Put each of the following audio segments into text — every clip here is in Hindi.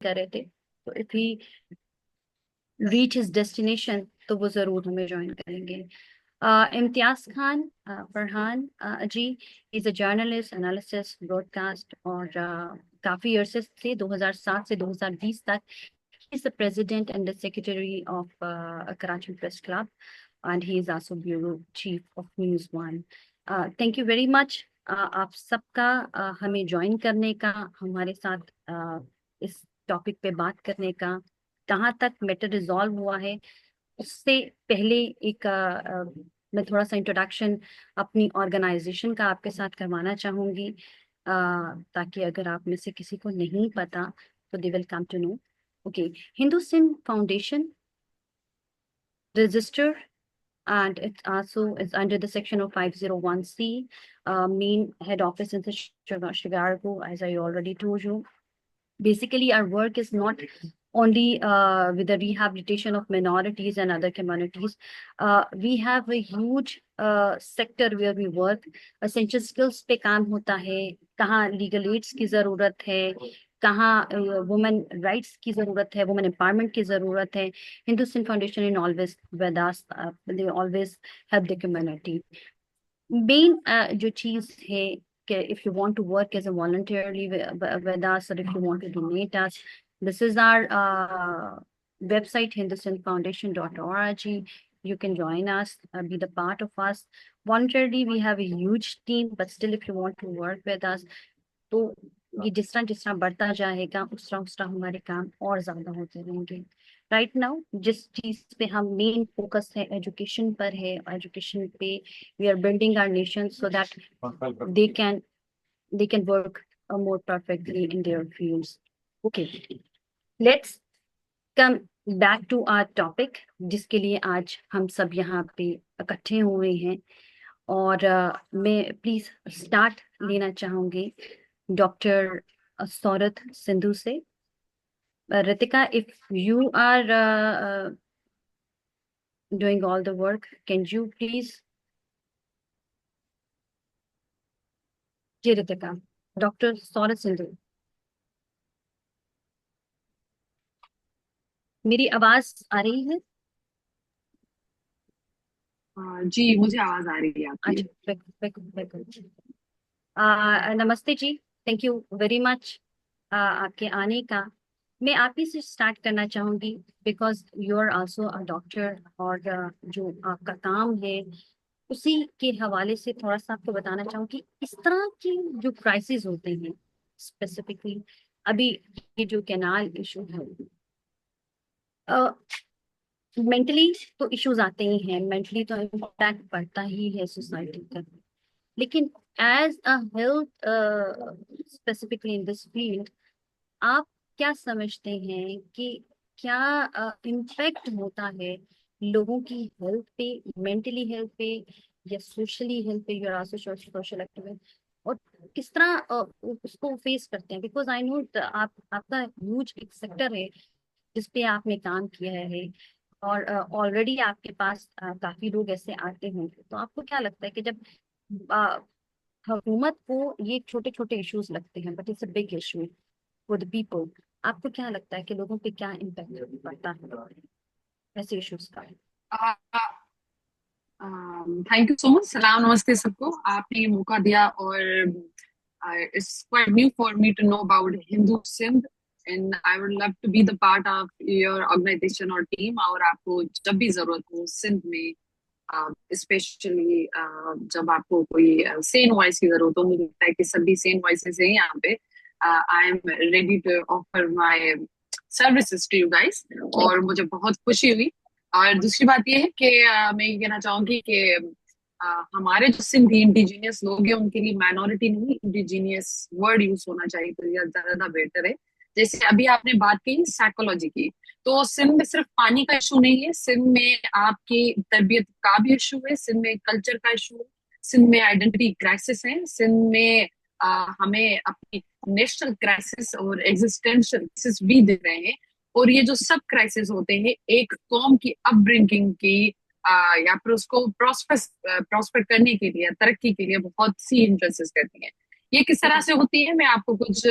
कर रहे थे, तो if he reach his destination तो वो जरूर हमें ज्वाइन करेंगे। Imtiaz Khan Farhan ji is a journalist, analyst, broadcast, और काफी अरसे से 2007 से 2020 तक is the president and the secretary of Karachi press club, and he is also bureau chief of News One. Thank you very much आप सबका हमें ज्वाइन करने का, हमारे साथ इस टॉपिक पे बात करने का। कहाँ तक मैटर रिजॉल्व हुआ है उससे पहले एक मैं थोड़ा सा इंट्रोडक्शन अपनी ऑर्गेनाइजेशन का आपके साथ करवाना चाहूंगी, ताकि अगर आप में से किसी को नहीं पता तो they will come to know. Okay, Hindu Sindh foundation register, and it also is under the section of 501c. Main head office in Chicago, as I already told you. Basically, our work is not only with the rehabilitation of minorities and other communities. We have a huge sector where we work. Essential skills पे काम होता है, कहाँ legal aids की जरूरत है, कहाँ वुमेन राइट्स की जरूरत है, वुमेन एम्पावरमेंट की जरूरत है। Hindustan foundation in always Vedas, they always help the community. Main जो चीज है कि if you want to work as a voluntarily with us, or if you want to donate us, this is our website, hindustanfoundation.org. You can join us, be the part of us. Voluntarily, we have a huge team, but still, if you want to work with us, तो ये जिस तरह बढ़ता जाएगा उस तरह हमारे काम और ज्यादा होते रहेंगे। राइट नाउ जिस चीज पे हम मेन फोकस है एजुकेशन पर है, एजुकेशन पे we are building our nation so that they can they can work more perfectly in their fields. Okay, let's come back to our topic, जिसके लिए आज हम सब यहाँ पे इकट्ठे हुए हैं। और मैं प्लीज स्टार्ट लेना चाहूंगी डॉक्टर सौरथ सिंधु से। Ritika, if you are doing all the work, can you please? जी रितिका, डॉक्टर सौरथ सिंधु, मेरी आवाज आ रही है? जी, मुझे आवाज आ रही है आपकी। अच्छा, बिल्कुल बिल्कुल बिल्कुल। नमस्ते जी, थैंक यू वेरी मच आपके आने का। मैं आप ही से स्टार्ट करना चाहूंगी because you are also a doctor, और जो आपका काम है उसी के हवाले से थोड़ा सा आपको बताना चाहूंगी। इस तरह की जो क्राइसिस होते हैं स्पेसिफिकली, अभी ये जो कैनाल इशू है, मेंटली तो इश्यूज आते ही हैं, मेंटली तो इम्पैक्ट पड़ता ही है सोसाइटी का। लेकिन as a health specifically in this field, आप क्या समझते हैं कि क्या इम्पैक्ट होता है लोगों की हेल्थ पे, मेंटली हेल्थ पे या सोशली हेल्थ पे? You are also social activist, और किस तरह उसको फेस करते हैं? बिकॉज आई नो आप आपका ह्यूज एक सेक्टर है जिस पे आपने काम किया है, और ऑलरेडी आपके पास काफी लोग ऐसे आते होंगे। तो आपको क्या लगता है कि जब अ, हुकूमत को ये छोटे छोटे इश्यूज लगते हैं but it's a big issue for the people, आपको क्या लगता है कि लोगों पे क्या इम्पैक्ट पड़ता है ऐसे इश्यूज का? Thank you so much. सलाम नमस्ते सबको, आपने ये मौका दिया और it's quite new for me to know about Hindu Sindh and I would love to be the part of your organization और टीम। और आपको जब भी जरूरत हो सिंध में, स्पेशली जब आपको कोई सेन वॉइस की जरूरत हो, मुझे लगता है कि सभी सेन वॉइसेस हैं यहाँ पे। I am ready to offer my services to you guys और मुझे बहुत खुशी हुई। और दूसरी बात ये है कि मैं ये कहना चाहूंगी कि हमारे जो सिंधी इंडिजीनियस लोग हैं उनके लिए माइनॉरिटी नहीं इंडिजीनियस वर्ड यूज होना चाहिए तो यह ज्यादा बेहतर है। जैसे अभी आपने बात की साइकोलॉजी की, तो सिंध में सिर्फ पानी का इशू नहीं है, सिंध में आपकी तरबियत का भी इशू है, सिंध में कल्चर का इशू है, सिंध में आइडेंटिटी क्राइसिस है, सिंध में हमें अपनी नेशनल क्राइसिस और एग्जिस्टेंशियल क्राइसिस भी दिख रहे हैं। और ये जो सब क्राइसिस होते हैं एक कौम की अपब्रिंगिंग की या फिर उसको प्रॉस्पर करने के लिए, तरक्की के लिए बहुत सी इंटरेस्ट करती हैं। ये किस तरह से होती है मैं आपको कुछ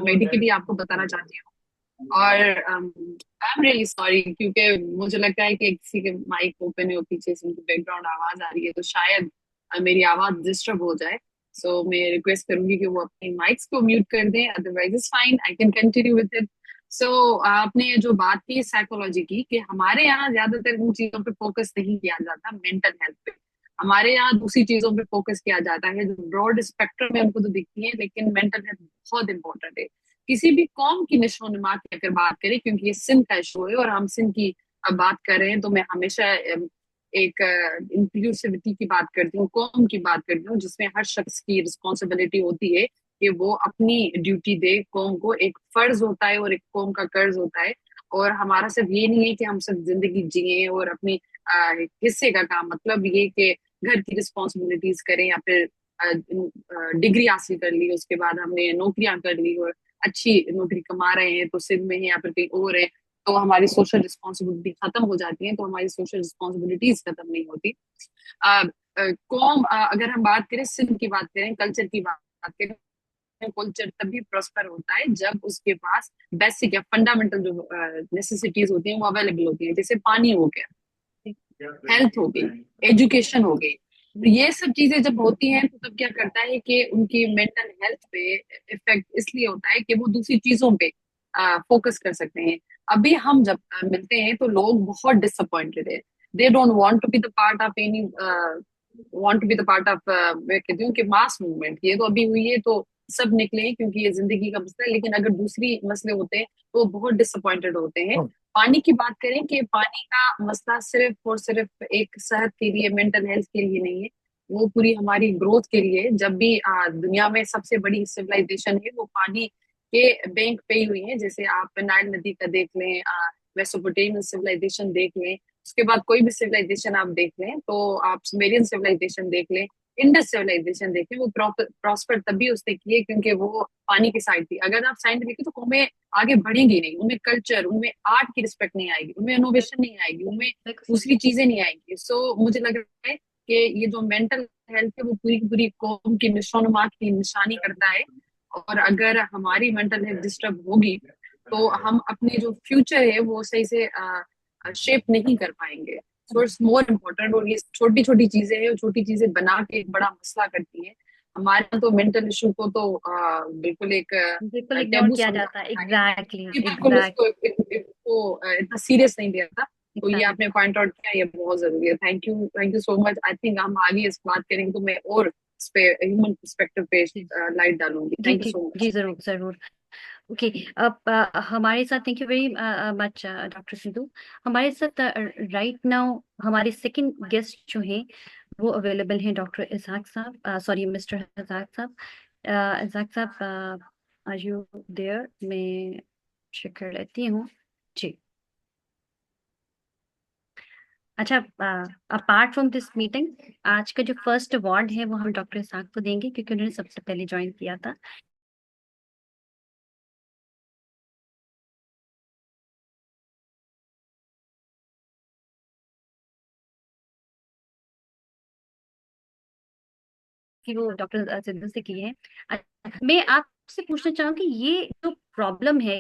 मेडिकली आपको बताना चाहती हूँ। और आई एम रियली सॉरी, क्योंकि मुझे लगता है कि किसी के माइक ओपन है और पीछे से उनकी बैकग्राउंड आवाज आ रही है, तो शायद मेरी आवाज डिस्टर्ब हो जाए। सो मैं रिक्वेस्ट करूंगी कि वो अपनी माइक्स को म्यूट कर दें, otherwise is fine, I can continue with it. So आपने जो बात की साइकोलॉजी की, कि हमारे यहाँ ज्यादातर उन चीजों पे फोकस नहीं किया जाता, मेंटल हेल्थ पे। हमारे यहाँ दूसरी चीजों पे फोकस किया जाता है जो ब्रॉड स्पेक्ट्रम में हमको तो दिखती है, लेकिन मेंटल हेल्थ बहुत इंपॉर्टेंट है किसी भी कौम की नशो नुमा की अगर बात करें, क्योंकि ये सिंध का शो है और हम सिंध की अब बात कर रहे हैं, तो मैं हमेशा एक इंक्लूसिविटी की बात करती हूँ, कौम की बात करती हूँ, जिसमें हर शख्स की रिस्पॉन्सिबिलिटी होती है कि वो अपनी ड्यूटी दे कौम को। एक फर्ज होता है और एक कौम का कर्ज होता है। और हमारा सिर्फ ये नहीं है कि हम सिर्फ जिंदगी जिए और अपनी हिस्से का काम, मतलब ये कि घर की रिस्पॉन्सिबिलिटीज करें या फिर डिग्री हासिल कर ली, उसके बाद हमने नौकरियां कर ली और अच्छी नौकरी कमा रहे हैं, तो सिंध में है या फिर कहीं और है, तो हमारी सोशल रिस्पॉन्सिबिलिटी खत्म हो जाती है, तो हमारी सोशल रिस्पॉन्सिबिलिटीज खत्म नहीं होती। कौम, अगर हम बात करें, सिंध की बात करें, कल्चर की बात करें, कल्चर तभी प्रॉस्पर होता है जब उसके पास बेसिक या फंडामेंटल जो नेसेसिटीज होती हैं वो अवेलेबल होती हैं, जैसे पानी हो गया, हेल्थ हो गई, एजुकेशन हो गई। तो ये सब चीजें जब होती हैं तो तब क्या करता है कि उनकी मेंटल हेल्थ पे इफेक्ट इसलिए होता है कि वो दूसरी चीजों पे फोकस कर सकते हैं। अभी हम जब मिलते हैं तो लोग बहुत डिसअपॉइंटेड है, they don't want to be the part of any, want to be the part of, मैं कहती हूँ कि मास मूवमेंट। ये तो अभी हुई है तो सब निकले हैं क्योंकि ये जिंदगी का मसला है, लेकिन अगर दूसरी मसले होते हैं तो वो बहुत डिसअपॉइंटेड होते हैं। पानी की बात करें, कि पानी का मसला सिर्फ और सिर्फ एक सेहत के लिए, मेंटल हेल्थ के लिए नहीं है, वो पूरी हमारी ग्रोथ के लिए है। जब भी दुनिया में सबसे बड़ी सिविलाइजेशन है वो पानी के बैंक पे ही हुई है। जैसे आप नाइल नदी का देख लें, मेसोपोटामियन सिविलाइजेशन देख लें, उसके बाद कोई भी सिविलाइजेशन आप देख लें, तो आप सुमेरियन सिविलाइजेशन देख लें, इंडस सिविलाइजेशन देखें, वो प्रॉस्पर तभी उसने किए क्योंकि वो पानी की साइड थी। अगर आप साइंस देखें तो कौमें आगे बढ़ेंगी नहीं, उनमें कल्चर, उनमें आर्ट की रिस्पेक्ट नहीं आएगी, उनमें इनोवेशन नहीं आएगी, उनमें दूसरी चीजें नहीं आएंगी। सो मुझे लग रहा है कि ये जो मेंटल हेल्थ है वो पूरी की पूरी कौम की निशानुमा की निशानी करता है। और अगर हमारी मेंटल हेल्थ डिस्टर्ब होगी तो हम अपने जो फ्यूचर है वो सही से शेप नहीं कर पाएंगे। So it's more important. और ये छोटी छोटी चीजें हैं, छोटी चीजें बना के एक बड़ा मसला करती है। हमारे यहाँ तो मेंटल इशू को तो बिल्कुल एक बिल्कुल इग्नोर टैबू किया समझा जाता है, जाता है एग्जैक्टली कि बिल्कुल एग्जैक्ट उसको इतना सीरियस नहीं लिया था। तो ये एग्जैक्ट आपने पॉइंट आउट किया, ये बहुत जरूरी है। Thank you so much. I think हम आगे इस बात करेंगे तो मैं और इस पे ह्यूमन पर्सपेक्टिव पे जी लाइट डालूंगी। जी थैंक यू जी सो जी, मच। जरूर जरूर। ओके। अब हमारे साथ, thank you very much doctor Sidhu. हमारे साथ राइट नाउ हमारे सेकंड गेस्ट जो हैं वो अवेलेबल हैं, doctor Ishaq sahab, sorry mister Ishaq sahab. Ishaq sahab, are you there? मैं चेक कर लेती हूँ। जी। अच्छा, अपार्ट फ्रॉम दिस मीटिंग, आज का जो फर्स्ट अवार्ड है वो हम डॉक्टर इसाक को देंगे क्योंकि उन्होंने सबसे पहले ज्वाइन किया था। कि वो डॉक्टर सिद्धू से की है। मैं आपसे पूछना चाहूंगी, ये जो प्रॉब्लम है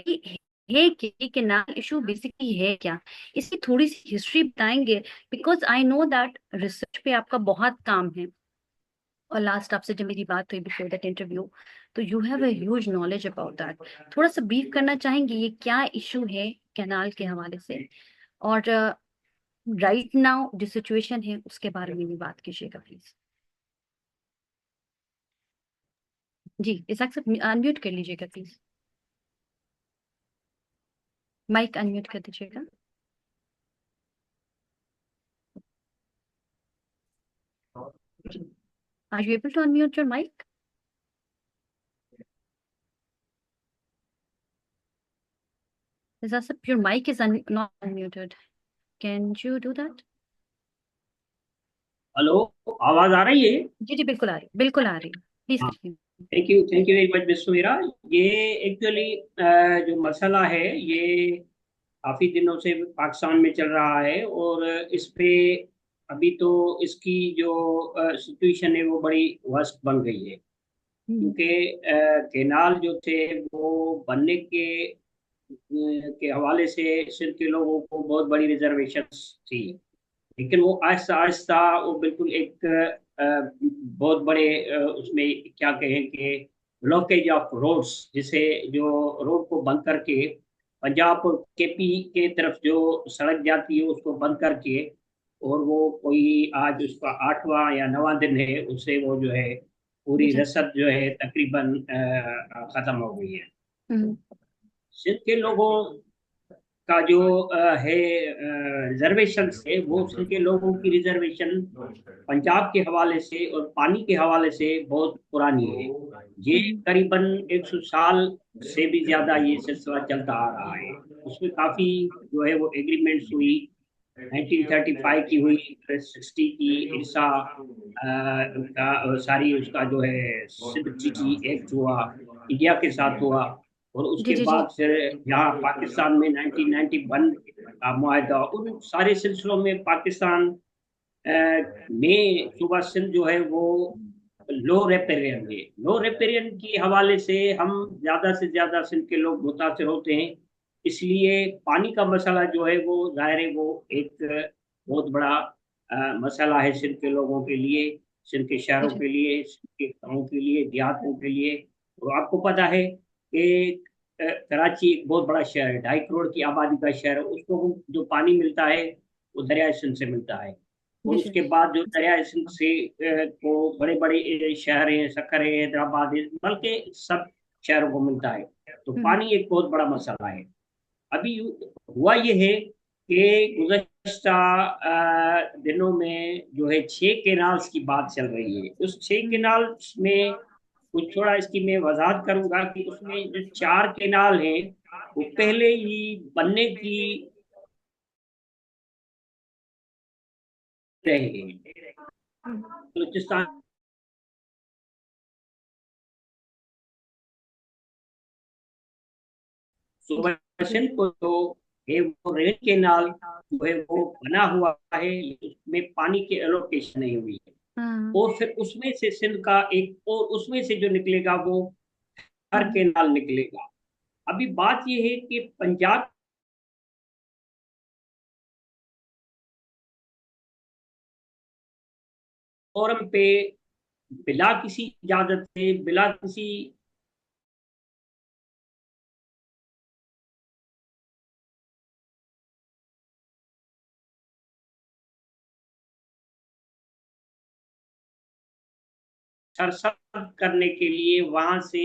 ये है कि नाल इशू बेसिकली है क्या? इसकी थोड़ी सी हिस्ट्री बताएंगे? Because I know that research पे आपका बहुत काम है, और लास्ट आपसे जब मेरी बात हुई बिफोर दैट इंटरव्यू, तो you have a huge knowledge about that. थोड़ा सा ब्रीफ करना चाहेंगे ये क्या इशू है कैनाल के हवाले से, और राइट नाउ जो सिचुएशन है उसके बारे में भी बात कीजिएगा प्लीज। जी, इसाक साहब अनम्यूट कर लीजिएगा प्लीज, माइक अनम्यूट कर दीजिएगा। Are you able to unmute your mic? Isasap, your mic is not unmuted. Can you do that? Hello, आवाज आ रही है? जी जी, बिल्कुल आ रही, बिल्कुल आ रही। प्लीज हाँ, continue. Thank you very much mister Meera. ये एक्चुअली जो मसला है ये काफी दिनों से पाकिस्तान में चल रहा है, और इस पे अभी तो इसकी जो सिचुएशन है वो बड़ी वर्स्ट बन गई है, हम्म क्योंकि कैनाल जो थे वो बनने के के हवाले से सिंध के लोगों को बहुत बड़ी रिजर्वेशन थी, लेकिन वो आहिस्ता आहिस्ता वो बिल्कुल एक बहुत बड़े उसमें क्या कहें कि ब्लॉकेज ऑफ रोड्स, जिसे जो रोड को बंद करके पंजाब और केपी के तरफ जो सड़क जाती है उसको बंद करके, और वो कोई आज उसका 8वां या 9वां दिन है, उससे वो जो है पूरी जी। रसद जो है तकरीबन खत्म हो गई है। हम्म। सिंध के लोगों का जो है रिजर्वेशन है, वो सिंध के लोगों की रिजर्वेशन पंजाब के हवाले से और पानी के हवाले से बहुत पुरानी है। ये हम्म। करीबन 100 साल से भी ज्यादा ये सिलसिला चलता आ रहा है। उसमें काफी जो है वो एग्रीमेंट्स हुई, 1935 की हुई, फिर 60 की इरसा का सारी उसका जो है सिंध ट्रीटी एक्ट हुआ, इंडिया के साथ हुआ, और जी उसके जी जी। बाद फिर यहाँ पाकिस्तान में 1991 का मुआहदा। उन सारे सिलसिलों में पाकिस्तान में सूबा सिंध जो है वो लो रेपेरियन है। लो रेपेरियन के हवाले से हम ज्यादा से ज्यादा सिंध के लोग मुतासर होते हैं, इसलिए पानी का मसला जो है वो जाहिर है वो एक बहुत बड़ा मसला है सिंध के लोगों के लिए, सिंध के जी शहरों जी। के लिए, सिंध के गाँव के लिए, देहातों के लिए। तो आपको पता है कि कराची एक बहुत बड़ा शहर है, 2.5 करोड़ की आबादी का शहर है, उसको जो पानी मिलता है वो दरिया सिंध से मिलता है। और जी जी। उसके बाद जो दरिया सिंध से को बड़े बड़े शहर हैं, सक्कर है, हैदराबाद है, बल्कि सब शहरों को मिलता है। तो हम्म। पानी एक बहुत बड़ा मसला है। अभी हुआ ये है कि गुज़श्ता दिनों में जो है 6 केनाल्स की बात चल रही है। उस 6 केनाल्स में कुछ थोड़ा इसकी मैं वजाहत करूंगा कि उसमें जो 4 केनाल हैं वो पहले ही बनने की रहे हैं। हम्म। बलूचिस्तान जी जी। सुबर्शन को जो है वो रेल केनाल जो है वो बना हुआ है, लेकिन उसमें पानी की एलोकेशन नहीं हुई है। हाँ। और फिर उसमें से सिंध का एक और उसमें से जो निकलेगा वो हर हम्म। केनाल निकलेगा। अभी बात यह है कि पंजाब फोरम पे बिला किसी इजाजत से, बिला किसी सरसद करने के लिए, वहां से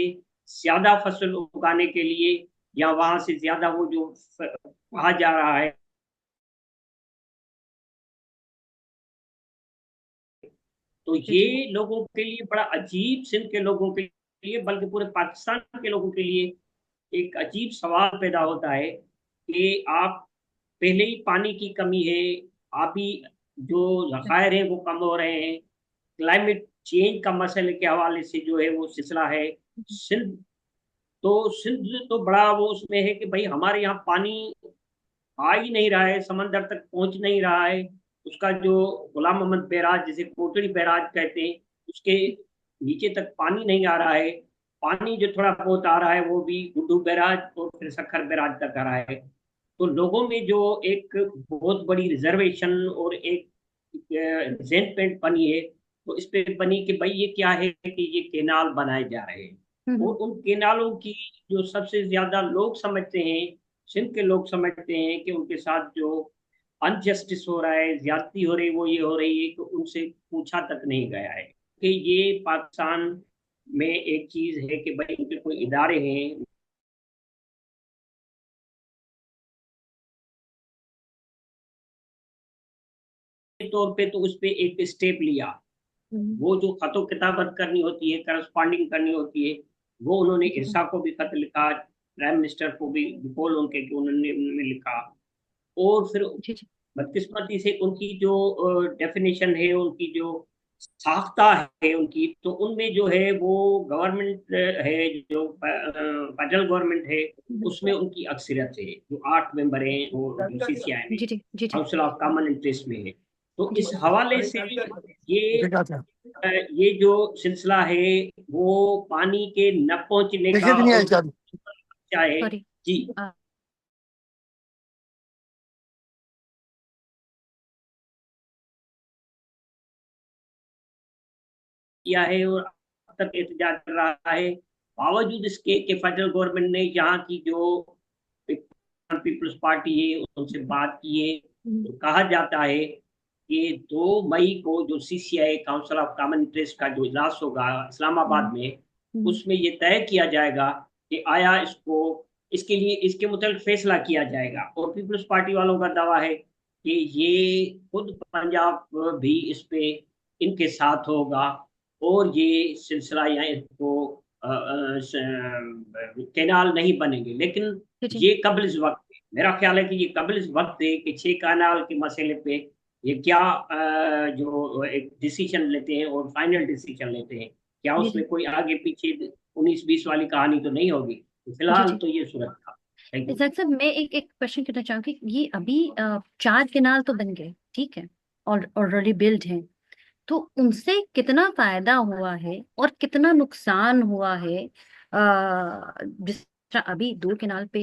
ज्यादा फसल उगाने के लिए, या वहां से ज्यादा वो जो कहा जा रहा है, तो जी जी। ये लोगों के लिए बड़ा अजीब, सिंध के लोगों के लिए बल्कि पूरे पाकिस्तान के लोगों के लिए एक अजीब सवाल पैदा होता है कि आप पहले ही पानी की कमी है, अभी जो जखायर हैं वो कम हो रहे हैं, क्लाइमेट चेंज का मसले के हवाले से जो है वो सिलसिला है। सिंध सिंध तो बड़ा वो उसमें है कि भाई हमारे यहाँ पानी आ ही नहीं रहा है, समंदर तक पहुंच नहीं रहा है। उसका जो गुलाम मोहम्मद बैराज, जिसे कोटड़ी बैराज कहते हैं, उसके नीचे तक पानी नहीं आ रहा है। पानी जो थोड़ा बहुत आ रहा है वो भी गुड्डू बैराज और फिर सखर बैराज तक आ रहा है। तो लोगों में जो एक बहुत बड़ी रिजर्वेशन और एक रिजेंटमेंट बनी है, तो इस पे बनी कि भाई ये क्या है कि ये केनाल बनाए जा रहे हैं। और हम्म। उन केनालों की जो सबसे ज्यादा लोग समझते हैं, सिंध के लोग समझते हैं कि उनके साथ जो अनजस्टिस हो रहा है, ज्यादती हो रही है, वो ये हो रही है कि उनसे पूछा तक नहीं गया है। कि ये पाकिस्तान में एक चीज है कि भाई उनके कोई इदारे हैं, तौर पे तो उस पे एक स्टेप लिया। हम्म। वो जो खतो किताबत करनी होती है, करस्पॉन्डिंग करनी होती है, वो उन्होंने जी जी। इरसा को भी खत लिखा, प्राइम मिनिस्टर को भी बिकॉल उनके कि उन्होंने लिखा। और फिर जी जी। बदकिस्मती से उनकी जो डेफिनेशन है, उनकी जो साख्ता है उनकी, तो उनमें जो है वो गवर्नमेंट है, जो फेडरल गवर्नमेंट है, हम्म। उसमें उनकी अक्सरियत है, जो 8 मेंबर हैं वो यूसीसीआई में, जी जी। जी जी। काउंसिल ऑफ कॉमन इंटरेस्ट में है। तो जी। इस हवाले से ये ये जो सिलसिला है वो पानी के न पहुंचने देखिए का भी नहीं आई और चाबी। चाहे सॉरी। जी किया है और अब तक एहतजाज कर रहा है। बावजूद इसके कि फेडरल गवर्नमेंट ने यहाँ की जो पीपल्स पार्टी है उनसे बात की है, तो कहा जाता है कि 2 मई को जो CCI council of common interest का जो इजलास होगा इस्लामाबाद में, उसमें ये तय किया जाएगा कि आया इसको, इसके लिए इसके मुताबिक फैसला किया जाएगा। और पीपल्स पार्टी वालों का दावा है कि ये खुद पंजाब भी इस पे इनके साथ होगा और ये सिलसिला या इसको कैनाल नहीं बनेंगे। लेकिन जी ये कबल इस वक्त है। मेरा ख्याल है कि ये कबल इस वक्त है कि 6 कैनाल के मसले पे ये क्या जो एक डिसीजन लेते हैं और फाइनल डिसीजन लेते हैं, क्या जी उसमें जी कोई आगे पीछे 19-20 वाली कहानी तो नहीं होगी। तो जी फिलहाल जी। तो ये सूरत था। Thank you. इजाक साहब, मैं एक एक क्वेश्चन करना चाहूंगी। ये अभी 4 केनाल तो बन गए, ठीक है, और ऑलरेडी बिल्ड हैं, तो उनसे कितना फायदा हुआ है और कितना नुकसान हुआ है? जिस तरह अभी 2 केनाल पे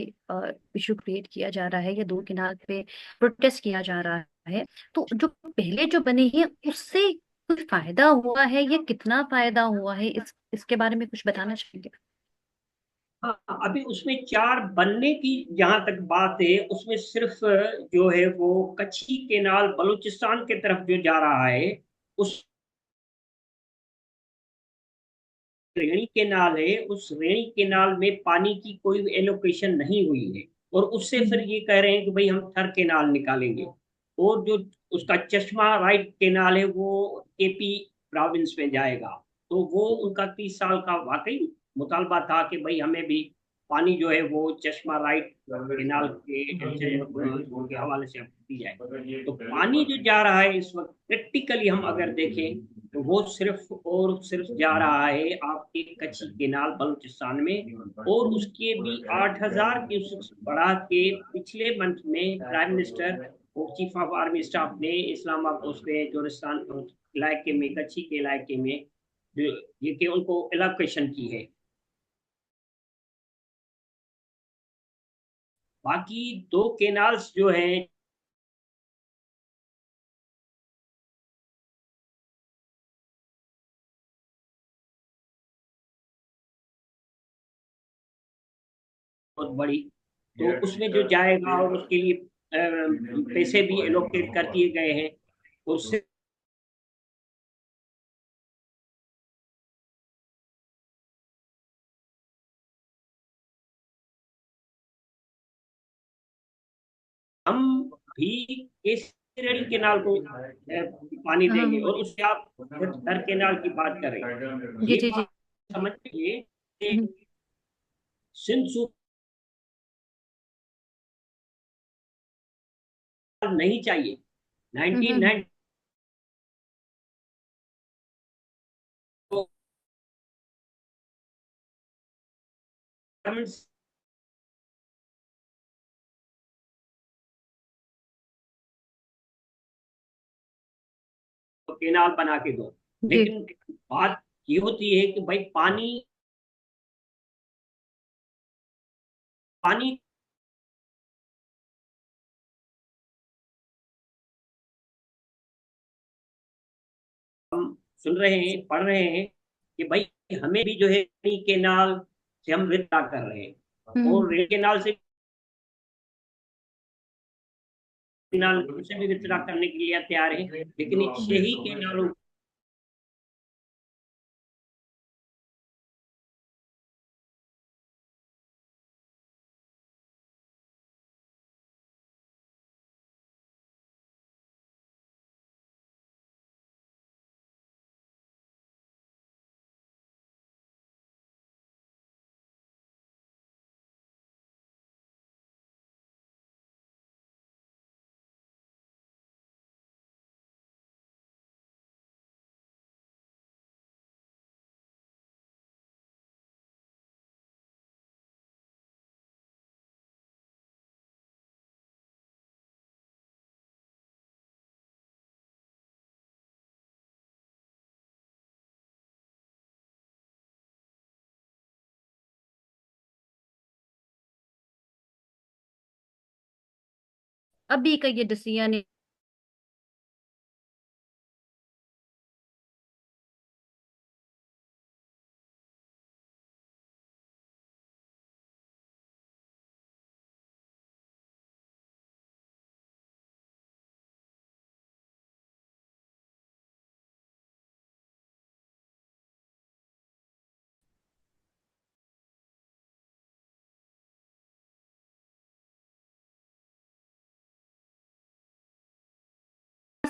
इशू क्रिएट किया जा रहा है या 2 केनाल पे प्रोटेस्ट किया जा रहा है, तो जो पहले जो बने हैं उससे कुछ फायदा हुआ है या कितना फायदा हुआ है, इसके बारे में कुछ बताना चाहेंगे? हाँ, अभी उसमें 4 बनने की जहां तक बात है, उसमें सिर्फ जो है वो कच्छी केनाल बलूचिस्तान के तरफ जो जा रहा है, उस रेणी केनाल है, उस रेणी केनाल में पानी की कोई एलोकेशन नहीं हुई है। और उससे फिर हम्म ये कह रहे हैं कि भाई हम थर केनाल निकालेंगे। और जो उसका चश्मा राइट केनाल है वो केपी प्रोविंस में जाएगा। तो वो उनका 30 साल का वाकई मुतालबा था कि भाई हमें भी पानी जो है वो चश्मा राइट केनाल के हवाले से दी जाए। तो पानी जो जा रहा है इस वक्त प्रैक्टिकली हम अगर देखें, तो वो सिर्फ और सिर्फ जा रहा है आपके कच्ची केनाल बलूचिस्तान में। और उसके भी 8,000 क्यूसेक बढ़ा के पिछले मंथ में प्राइम मिनिस्टर और चीफ ऑफ आर्मी स्टाफ ने इस्लामाबाद उसमें जोरिस्तान इलाके में, कच्ची के इलाके में ये कि उनको एलोकेशन की है। बाकी 2 केनाल्स जो हैं, बहुत बड़ी, तो उसमें जो जाएगा और उसके लिए पैसे भी एलोकेट कर दिए गए हैं। उससे हम भी इस रेडी केनाल को पानी हाँ देंगे। हाँ, और उससे आप हर केनाल की बात कर रहे हैं, जी ये जी जी। बात समझिए कि हम्म सिंध सूर नहीं चाहिए। हम्म हम्म 1990 को केनाल बना के दो। जी। लेकिन बात ये होती है कि भाई पानी पानी हम सुन रहे हैं, पढ़ रहे हैं कि भाई हमें भी जो है केनाल से हम विदा कर रहे हैं। और हम्म रेल केनाल से केनाल से भी विदा करने के लिए तैयार है। लेकिन इन 6 ही केनालों अभी का ये डिसीजन,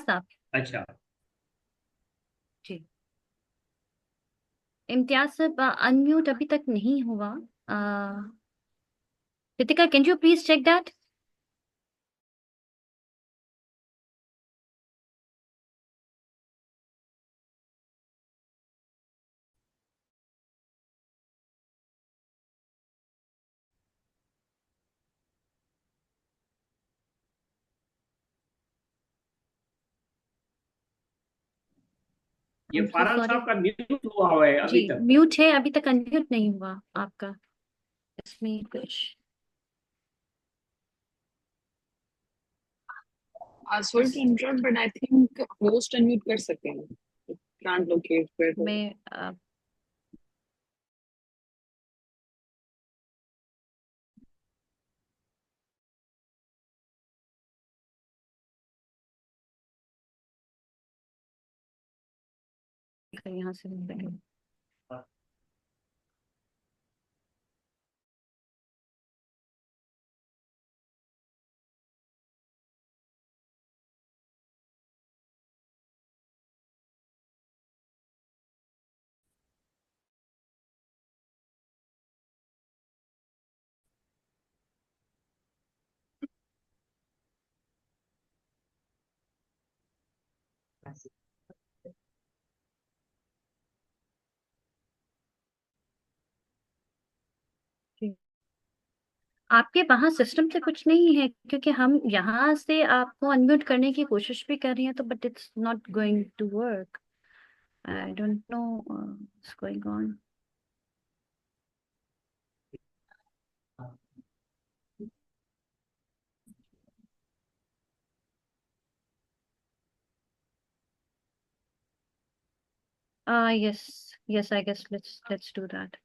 साहब। अच्छा, जी, इम्तियाज साहब अनम्यूट अभी तक नहीं हुआ। Ritika, can you please check that? ये I am so Faran sorry. साहब का म्यूट हुआ है जी, अभी तक। म्यूट है, अभी तक अनम्यूट नहीं हुआ आपका। इसमें कुछ Sorry to interrupt, but I think host unmute कर सकते हैं. It can't locate where the में यहाँ से आपके वहां सिस्टम से कुछ नहीं है, क्योंकि हम यहाँ से आपको अनम्यूट करने की कोशिश भी कर रही हैं, तो but it's not going to work. I don't know what's going on. Yes, yes, I guess let's do that.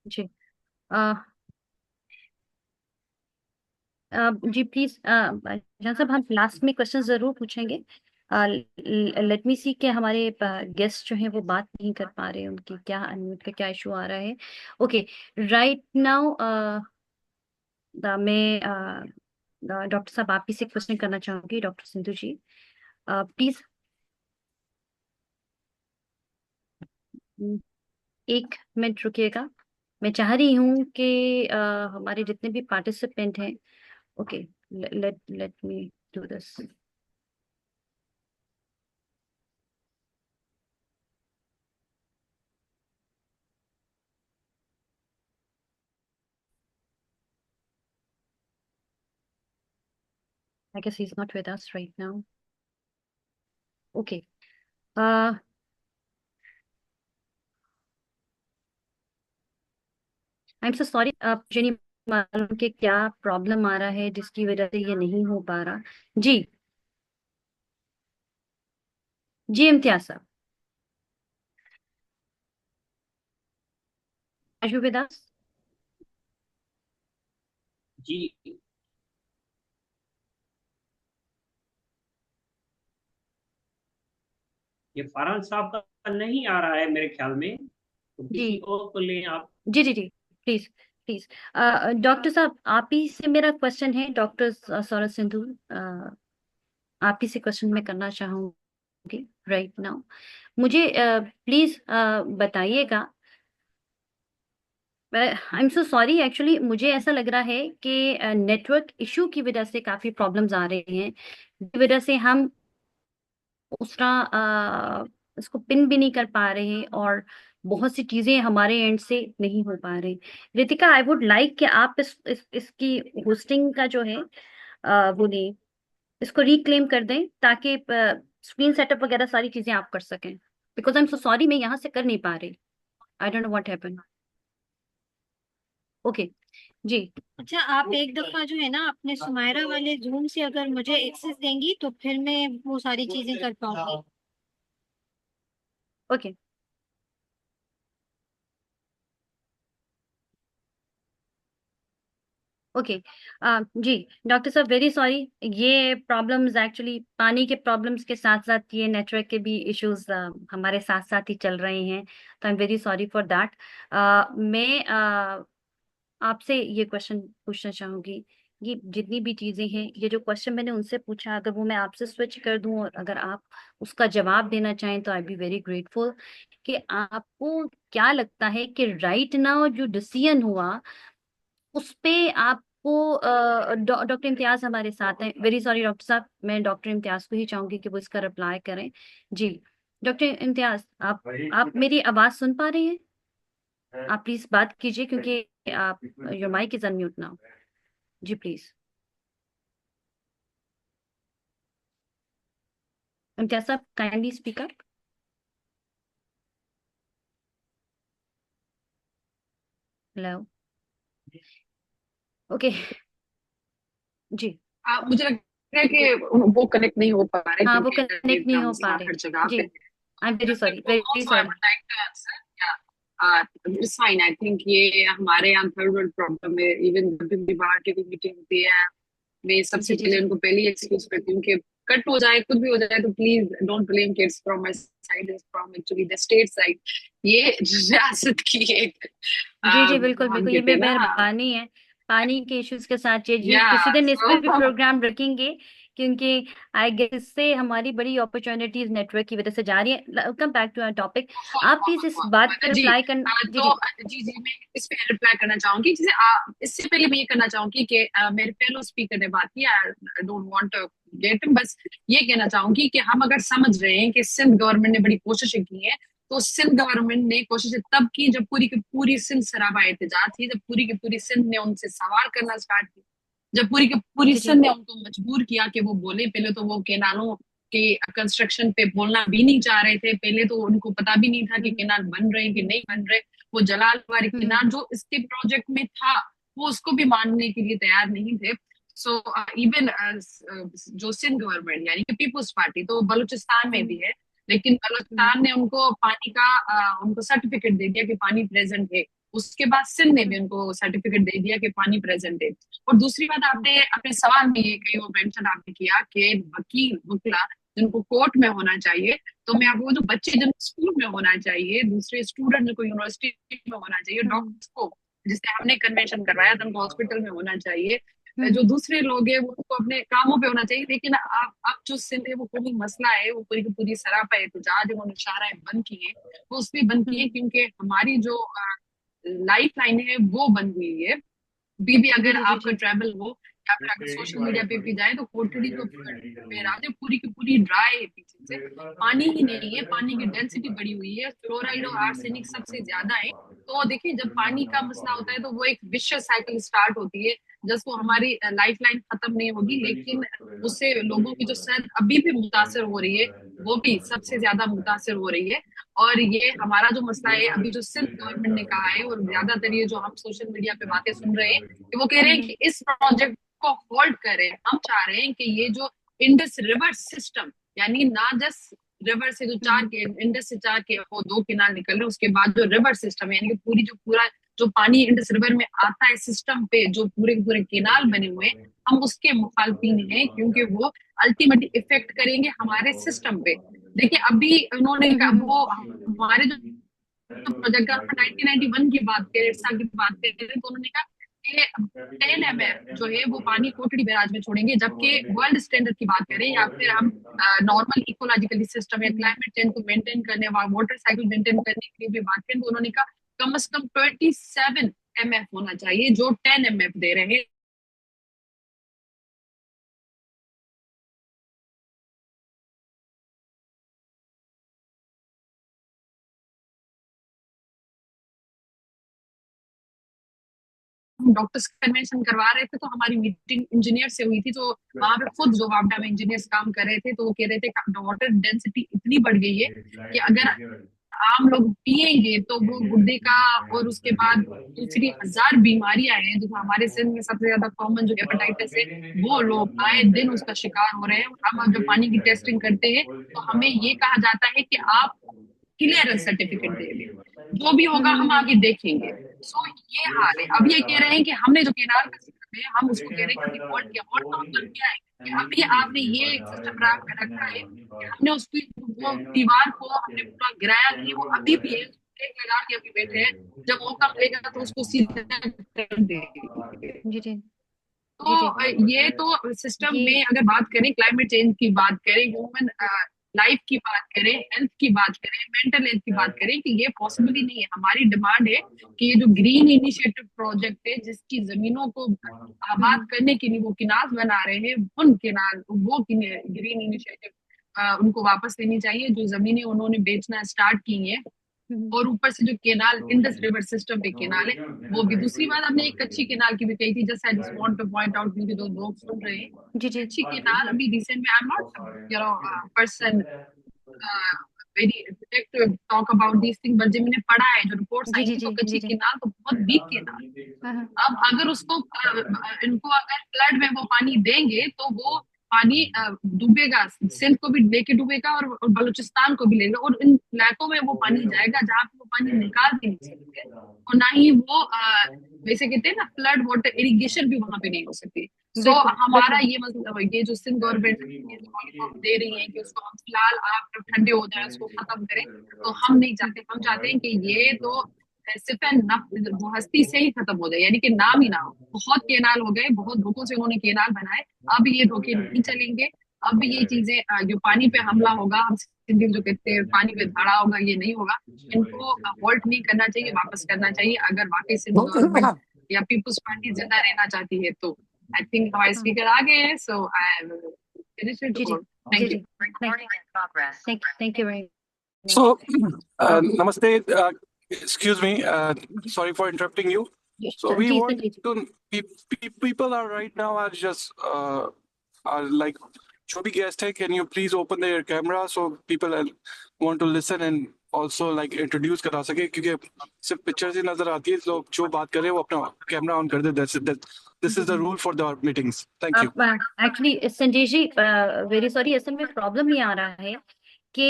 जी, uh, जी प्लीज जान साहब, हम लास्ट में क्वेश्चन जरूर पूछेंगे। लेट मी सी कि हमारे गेस्ट जो हैं वो बात नहीं कर पा रहे हैं, उनकी क्या अनम्यूट का क्या इशू आ रहा है। ओके, राइट नाउ मैं डॉक्टर साहब आप ही से क्वेश्चन करना चाहूंगी, डॉक्टर सिंधु जी प्लीज। एक मिनट रुकिएगा। मैं चाह रही हूँ कि हमारे जितने भी पार्टिसिपेंट हैं, okay, let let me do this. I guess he's not with us right now. Okay. I am so sorry, आप मुझे नहीं मालूम कि क्या प्रॉब्लम आ रहा है जिसकी वजह से ये नहीं हो पा रहा। जी, जी इम्तियाज साहब, आर यू विद अस? जी, ये फरहान साहब का नहीं आ रहा है मेरे ख्याल में, तो जी, किसी और को लें आप। जी, जी, जी, प्लीज, प्लीज। डॉक्टर साहब आप ही से मेरा क्वेश्चन है, डॉक्टर सौरभ सिंधु, आप ही से क्वेश्चन मैं करना चाहूंगी राइट नाउ। मुझे प्लीज बताइएगा। आई एम सो सॉरी, एक्चुअली मुझे ऐसा लग रहा है कि नेटवर्क इशू की वजह से काफी प्रॉब्लम्स आ रहे हैं, जिस वजह से हम उसका इसको पिन भी नहीं कर पा रहे हैं, और बहुत सी चीजें हमारे एंड से नहीं हो पा रही। रितिका, आई वुड लाइक कि आप इसकी होस्टिंग का जो है वो नहीं, इसको रिक्लेम कर दें, ताकि स्क्रीन सेटअप वगैरह सारी चीजें आप कर सकें। Because I am so sorry, मैं यहाँ से कर नहीं पा रही। I don't know what happen. Okay, जी, अच्छा, आप एक दफा जो है ना अपने सुमायरा वाले जूम से अगर मुझे एक्सेस देंगी तो फिर मैं वो सारी चीजें कर पाऊंगी। ओके, ओके, जी डॉक्टर साहब, वेरी सॉरी, ये प्रॉब्लम्स एक्चुअली पानी के प्रॉब्लम्स के साथ साथ ये नेटवर्क के भी इश्यूज हमारे साथ साथ ही चल रहे हैं, तो आई am very sorry for that. मैं आपसे ये क्वेश्चन पूछना चाहूंगी, ये जितनी भी चीजें हैं, ये जो क्वेश्चन मैंने उनसे पूछा, अगर वो मैं आपसे स्विच कर दूं और अगर आप उसका जवाब देना चाहें तो आई बी वेरी ग्रेटफुल। कि आपको क्या लगता है कि राइट नाउ जो डिसीजन हुआ उस पे आपको डॉक्टर इम्तियाज हमारे साथ हैं, वेरी सॉरी डॉक्टर साहब, मैं डॉक्टर इम्तियाज को ही चाहूंगी कि वो इसका रिप्लाई करें। जी डॉक्टर इम्तियाज, आप मेरी आवाज सुन पा रही हैं? आप प्लीज बात कीजिए क्योंकि आप, your mic is unmute now. जी please Imtiaz sahab, kindly speak up. Hello. Okay. जी। मुझे लगता है कि वो कनेक्ट नहीं हो पा रहे हाँ, वो क्योंकि कनेक्ट नेट नहीं का हो पा मसला रहे। हर जगह जी, पे है। आई am very sorry, very Also, I sorry. would like to answer. Yeah. It's fine. I think ये हमारे यहाँ थर्ड वर्ल्ड प्रॉब्लम है। इवन जब भी बाहर की कोई मीटिंग होती है, मैं सबसे जी जी पहले जी। उनको पहले ही एक्सक्यूज करती हूँ कि कट हो जाए, कुछ भी हो जाए, तो please don't blame kids from my side, is from actually the state side. ये रियासत की एक जी जी बिल्कुल हम बिल्कुल, ये कहते हैं ना। मेहरबानी है। पानी के इश्यूज के साथ जी, या किसी दिन इस पे भी सो प्रोग्राम रखेंगे, क्योंकि आई गेस इससे हमारी बड़ी अपॉर्चुनिटीज नेटवर्क की वजह से जा रही है। Come back to our topic. आप प्लीज इस बात पर जी। रिप्लाई कर। जी तो जी जी जी, मैं इस पे रिप्लाई करना चाहूंगी। जैसे इससे पहले मैं ये करना चाहूंगी कि मेरे फेलो स्पीकर ने बात की, I don't want to get, बस ये कहना चाहूंगी कि हम अगर समझ रहे हैं कि सिंध गवर्नमेंट ने बड़ी कोशिशें की हैं, तो सिंध गवर्नमेंट ने कोशिशें तब की जब पूरी की पूरी सिंध सराबा एहतजाज थी, जब पूरी की पूरी सिंध ने उनसे सवाल करना स्टार्ट किया, जब पूरी की पूरी जी जी सिंध ने उनको मजबूर किया कि वो बोले। पहले तो वो केनालों के कंस्ट्रक्शन पे बोलना भी नहीं चाह रहे थे, पहले तो उनको पता भी नहीं था कि हम्म केनाल बन रहे हैं कि नहीं बन रहे। वो जलाल वाली हम्म केनाल जो इसके प्रोजेक्ट में था, वो उसको भी मानने के लिए तैयार नहीं थे। सो इवन जो सिंध गवर्नमेंट यानी कि पीपुल्स पार्टी तो बलूचिस्तान में हम्म भी है, लेकिन हम्म बलूचिस्तान ने उनको पानी का उनको सर्टिफिकेट दे दिया कि पानी प्रेजेंट है। उसके बाद सिंध ने भी उनको सर्टिफिकेट दे दिया कि पानी प्रेजेंट है। और दूसरी बात, हम्म आपने अपने सवाल में ये कही, वो मेंशन आपने किया कि वकील वकला जिनको कोर्ट में होना चाहिए, तो मैं आपको, जो बच्चे जिनको स्कूल में होना चाहिए, दूसरे स्टूडेंट जिनको यूनिवर्सिटी में होना चाहिए, हम्म डॉक्टर्स को जिससे हमने कन्वेंशन करवाया था उनको हॉस्पिटल में होना चाहिए, जो हम्म दूसरे लोग हैं वो उनको अपने कामों पे होना चाहिए। लेकिन अब जो सिंध है वो कोई मसला है, वो पूरी की पूरी सरापा एहतजाज उन्होंने शाराएं बंद की है, वो उसलिए बंद की है हम्म क्योंकि हमारी जो लाइफ लाइन है वो बंद हुई है। अभी भी जी अगर जी जी आपका जी ट्रैवल हो या फिर अगर सोशल मीडिया पे भी जाए, तो कोटड़ी जो बैराज है पूरी की पूरी ड्राई है पीछे से, पानी ही नहीं है। पानी की डेंसिटी बढ़ी हुई है, फ्लोराइड और आर्सेनिक सबसे ज्यादा है। तो देखिए, जब पानी का मसला होता है तो वो एक विशियस साइकिल स्टार्ट होती है, जिसको हम्म हमारी लाइफ लाइन खत्म नहीं होगी, लेकिन उससे लोगों की जो सेहत अभी भी मुतासर हो रही है, वो भी सबसे ज्यादा मुतासर हो रही है। और ये हमारा जो मसला है, अभी जो सिर्फ गवर्नमेंट ने कहा है और ज्यादातर ये जो हम सोशल मीडिया पे बातें सुन रहे हैं, कि वो कह रहे हैं हम्म कि इस प्रोजेक्ट को होल्ड करें। हम चाह रहे हैं कि ये जो इंडस रिवर सिस्टम, यानी ना जस्ट रिवर से जो चार हम्म के इंडस से चार के वो दो किनारे निकल रहे हैं, उसके बाद जो रिवर सिस्टम है, यानी कि पूरी जो पूरा जो पानी इंडस रिवर में आता है सिस्टम पे, जो पूरे के पूरे केनाल बने हुए हैं, हम उसके मुखालफिन हैं, क्योंकि वो अल्टीमेटली इफेक्ट करेंगे हमारे सिस्टम पे। देखिए, अभी उन्होंने हम्म हम्म वो हमारे जो प्रोजेक्ट, अगर 1991 की बात करें, 1 साल की बात करें, तो उन्होंने कहा कि 10 mm जो है वो पानी कोटड़ी बैराज में छोड़ेंगे, जबकि वर्ल्ड स्टैंडर्ड की बात करें या फिर हम नॉर्मल इकोलॉजिकली सिस्टम या हम्म क्लाइमेट चेंज को मेंटेन करने, वाटर साइकिल मेंटेन करने के लिए भी बात करें, तो उन्होंने कहा कम से कम 27 mm होना चाहिए, जो 10 mm दे रहे हैं। डॉक्टर्स कन्वेंशन करवा रहे थे, तो हमारी मीटिंग इंजीनियर से हुई थी, तो वहां पे खुद जो वापडा में इंजीनियर्स काम कर रहे थे, तो वो कह रहे थे कि वाटर डेंसिटी इतनी बढ़ गई है कि अगर आम लोग पिएंगे तो वो गुर्दे का और उसके बाद दूसरी हजार बीमारियां हैं जो हमारे सिंध में सबसे ज्यादा कॉमन जो हेपेटाइटिस है, वो लोग आए दिन उसका शिकार हो रहे हैं। हम जब पानी की टेस्टिंग करते हैं, तो हमें ये कहा जाता है कि आप क्लियरेंस सर्टिफिकेट दे दें, जो भी होगा हम हम्म आगे देखेंगे। सो ये हाल है। अब ये कह रहे हैं कि हमने जो केनाल का सिस्टम है, हम उसको कह रहे हैं कि अभी होल्ड किया। होल्ड तो हम कर क्या है कि अभी आपने ये सिस्टम रखा है कि हमने उसकी वो दीवार को हमने पूरा गिराया नहीं, वो अभी भी है, ब्रेक लगा के अभी बैठे हैं, जब मौका मिलेगा तो उसको सीधा कर देंगे। जी जी जी जी। तो ये तो सिस्टम ये में अगर बात करें, क्लाइमेट चेंज की बात करें, ह्यूमन लाइफ की बात करें, हेल्थ की बात करें, मेंटल हेल्थ की बात करें, कि ये पॉसिबल ही नहीं है। हमारी डिमांड है कि ये जो ग्रीन इनिशिएटिव प्रोजेक्ट है, जिसकी जमीनों को आबाद हम्म, करने के लिए वो किनाल बना रहे हैं, उन किनाल वो ग्रीन इनिशिएटिव उनको वापस लेनी चाहिए, जो जमीनें उन्होंने बेचना स्टार्ट की हैं। हम्म, और ऊपर से जो केनाल, इंडस रिवर सिस्टम पे केनाल है, वो भी। दूसरी बात आपने एक कच्ची केनाल की भी कही थी, just I just want two point out, क्योंकि जो लोग सुन रहे हैं, जी जी कच्ची केनाल अभी रिसेंट में, I am not person very to talk about these thing, but जब मैंने पढ़ा है, जो रिपोर्ट्स जी आई जी थी, तो जी कच्ची जी जी। केनाल तो बहुत वीक केनाल। हाँ हाँ। अब अगर उसको इनको अगर फ्लड में वो पानी देंगे, तो वो पानी डूबेगा, सिंध को भी लेके डूबेगा, और बलूचिस्तान को भी लेगा, और इन इलाकों में वो पानी जाएगा जहाँ पे वो पानी निकाल भी नहीं सकते, और ना ही वो वैसे कहते हैं ना, फ्लड वाटर इरिगेशन भी वहां पे नहीं हो सकती। सो बिल्कुल हमारा बिल्कुल। ये मतलब, ये जो सिंध गवर्नमेंट ये जो लॉलीपॉप दे रही है कि उसको हम फिलहाल, आप जब ठंडे हो जाए उसको खत्म करें, तो हम नहीं चाहते। हम चाहते हैं कि ये तो सिर्फ एंड नफ वो हस्ती से ही खत्म हो जाए, यानी कि नाम ही ना हो। बहुत केनाल हो गए, बहुत धोखों से उन्होंने केनाल बनाए, अब ये धोखे नहीं चलेंगे। अब ये चीजें जो पानी पे हमला होगा, हम सिंधी में जो कहते हैं पानी पे धाड़ा होगा, ये नहीं होगा। इनको होल्ड नहीं करना चाहिए, वापस करना चाहिए, अगर वाकई सिंध गवर्नमेंट या पीपुल्स पार्टी जिंदा रहना चाहती है तो। आई थिंक हमारे हाँ स्पीकर आ गए हैं, सो आई फिनिश इट, जी जी और जी थैंक जी। You. Thank you very So, मच। Namaste. Excuse me. Sorry for interrupting you. So we जी want Sanjay ji. to. People are right now are just are like. जो भी guest है, can you please open their camera so people want to listen and also like introduce करा सके, क्योंकि सिर्फ पिक्चर्स ही नजर आती है, लोग जो बात कर रहे हैं वो अपना कैमरा ऑन कर दे. This is the rule for the meetings. Thank you. आप actually Sanjay ji very sorry, असल में प्रॉब्लम ये आ रहा है कि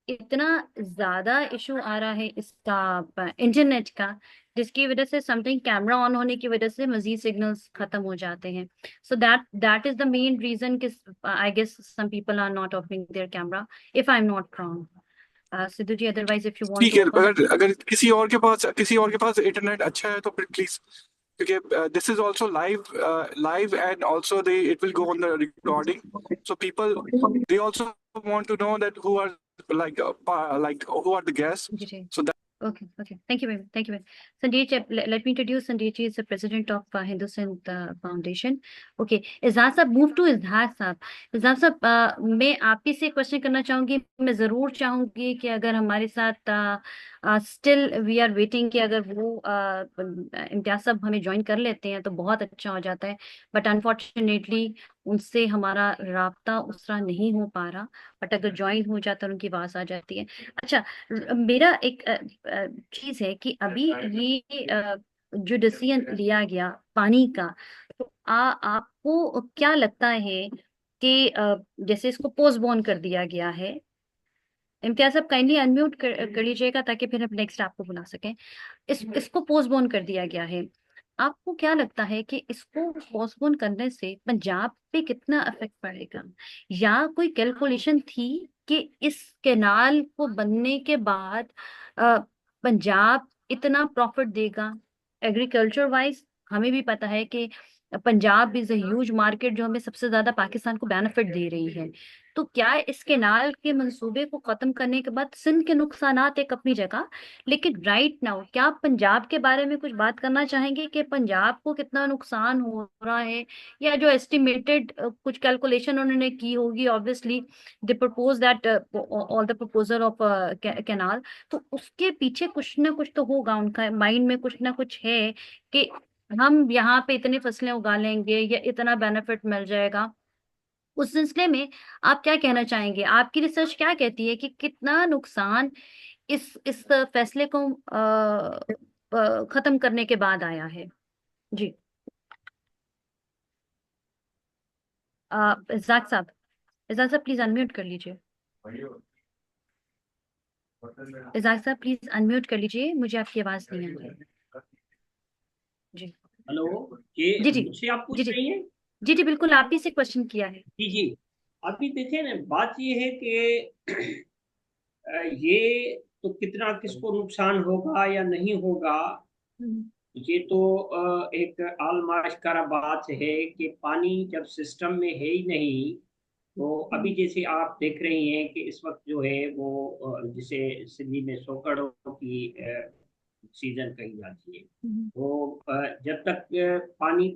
इतना ज्यादा इशू आ रहा है इसका इंटरनेट का, जिसकी वजह से समथिंग कैमरा ऑन होने की वजह से मजीद सिग्नल्स खत्म हो जाते हैं। So that is the main reason कि I guess some people are not opening their camera, if I am not wrong. Sidhu ji, otherwise if you want ठीक टू है, ओपन। अगर अगर किसी और के पास इंटरनेट अच्छा है तो प्लीज, क्योंकि this is also live and also they it will go on the recording, so people they also want to know that who are like who are the guests, जी so that Okay, okay. Thank you very much. Thank you very much. Sandeep, let me introduce Sandeep ji is the president of Hindu Sindh Foundation. Okay, Izzat sahab, move to Izzat sahab. Izzat sahab, मैं आप ही से क्वेश्चन करना चाहूंगी। मैं जरूर चाहूंगी कि अगर हमारे साथ स्टिल वी आर वेटिंग कि अगर वो इम्तियाज साहब हमें ज्वाइन कर लेते हैं तो बहुत अच्छा हो जाता है, बट अनफॉर्चुनेटली उनसे हमारा राब्ता उस तरह नहीं हो पा रहा। बट अगर ज्वाइन हो जाता है उनकी आवाज आ जाती है। अच्छा, मेरा एक चीज है कि अभी ये जो डिसीजन लिया गया पानी का, तो आपको क्या लगता है कि जैसे इसको पोस्टपोन कर दिया गया है। इम्तियाज साहब काइंडली अनम्यूट कर लीजिएगा ताकि फिर हम नेक्स्ट आपको बुला सकें। इसको पोस्टपोन कर दिया गया है, आपको क्या लगता है कि इसको पोस्टपोन करने से पंजाब पे कितना इफेक्ट पड़ेगा, या कोई कैलकुलेशन थी कि इस कैनाल को बनने के बाद अ, पंजाब इतना प्रॉफिट देगा एग्रीकल्चर वाइज। हमें भी पता है कि Punjab is a huge market जो हमें सबसे ज्यादा पाकिस्तान को बेनिफिट दे रही है। तो क्या इस केनाल के मंसूबे को खत्म करने के बाद सिंध के नुकसानात एक अपनी जगह, लेकिन राइट नाउ क्या आप पंजाब के बारे में कुछ बात करना चाहेंगे कि पंजाब को कितना नुकसान हो रहा है, या जो एस्टिमेटेड कुछ कैलकुलेशन उन्होंने की होगी, obviously they propose that all the proposal of canal, तो उसके पीछे कुछ ना कुछ तो होगा, उनका माइंड में कुछ ना कुछ है कि हम यहाँ पे इतनी फसलें उगा लेंगे या इतना बेनिफिट मिल जाएगा। उस सिलसिले में आप क्या कहना चाहेंगे, आपकी रिसर्च क्या कहती है कि कितना नुकसान इस फैसले को खत्म करने के बाद आया है। जी इजाक साहब, इजाक साहब प्लीज अनम्यूट कर लीजिए। इजाक साहब प्लीज अनम्यूट कर लीजिए, मुझे आपकी आवाज नहीं आ रही। जी हेलो, ये जी जी मुझसे आप जी पूछ जी रही हैं? जी जी बिल्कुल, आप ही से क्वेश्चन किया है। जी जी। अभी देखिए ना, बात ये है कि ये तो कितना किसको नुकसान होगा या नहीं होगा, ये तो एक आलमाशकारा बात है कि पानी जब सिस्टम में है ही नहीं, तो अभी जैसे आप देख रही हैं कि इस वक्त जो है वो जिसे सिडनी में सोकड़ों की सीजन कही जाती है, तो जब तक पानी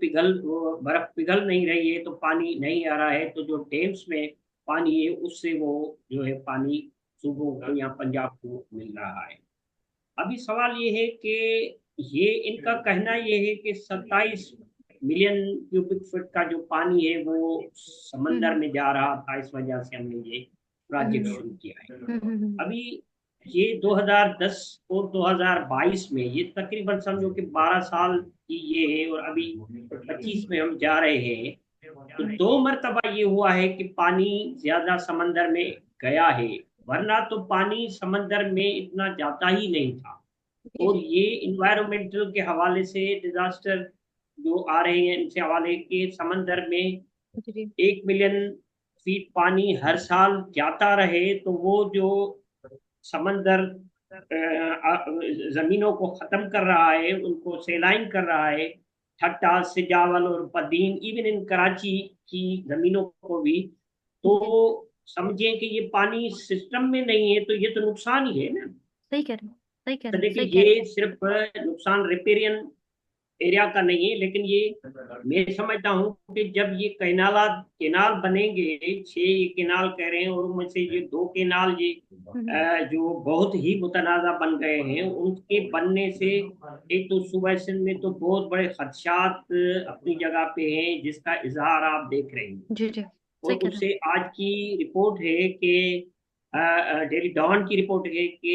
वो बर्फ पिघल नहीं रही है तो पानी नहीं आ रहा है, तो जो डैम्स में पानी है उससे वो जो है पानी सूबों को या पंजाब को मिल रहा है। अभी सवाल ये है कि ये इनका कहना ये है कि 27 मिलियन क्यूबिक फीट का जो पानी है वो समंदर में जा रहा था, इस वजह से हमने ये प्रोजेक्ट शुरू किया है। अभी ये 2010 और 2022 में ये तकरीबन समझो कि 12 साल की ये है, और अभी 25 में हम जा रहे हैं, तो 2 मरतबा ये हुआ है कि पानी ज्यादा समंदर में गया है, वरना तो पानी समंदर में इतना जाता ही नहीं था। और ये इन्वायरमेंटल के हवाले से डिजास्टर जो आ रहे हैं इनसे हवाले के, समंदर में 1 मिलियन फीट पानी हर साल जाता रहे तो वो जो समंदर जमीनों को खत्म कर रहा है, उनको सेलाइन कर रहा है, ठट्टा सिजावल और पदीन, इवन इन कराची की जमीनों को भी, तो समझें कि ये पानी सिस्टम में नहीं है तो ये तो नुकसान ही है ना। सही कह रहे हैं, सही कह तो रहे हैं, देखिए सही कह रहे ये सिर्फ नुकसान रिपेरियन एरिया का नहीं है, लेकिन ये मैं समझता हूँ कि जब ये केनाल बनेंगे, 6 ये केनाल कह रहे हैं, और उनमें से ये 2 केनाल ये जो बहुत ही मुतनाज़ा बन गए हैं, उनके बनने से एक तो सुबह सिंध में तो बहुत बड़े खदशात अपनी जगह पे हैं, जिसका इजहार आप देख रहे हैं। जी जी, और सही कह रहे उससे आज की रिपोर्ट है कि डेली डॉन की रिपोर्ट है कि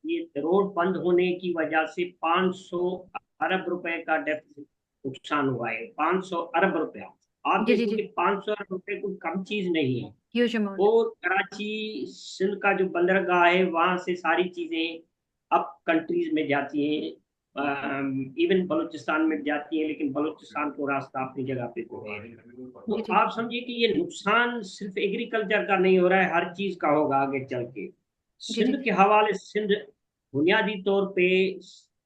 ये रोड बंद होने की वजह से 500 अरब रुपए का डेफिसिट नुकसान हुआ है। 500 अरब रुपया, आप जी जी देखो जी, कि 500 अरब रुपए कोई कम चीज नहीं है। Huge amount. और कराची सिंध का जो बंदरगाह है, वहां से सारी चीजें अब कंट्रीज में जाती हैं, इवन बलूचिस्तान में जाती है, लेकिन बलूचिस्तान को रास्ता अपनी जगह पे तो है। तो जी आप समझिए कि ये नुकसान सिर्फ एग्रीकल्चर का नहीं हो रहा है, हर चीज का होगा आगे चल के। जी सिंध के हवाले सिंध बुनियादी तौर पे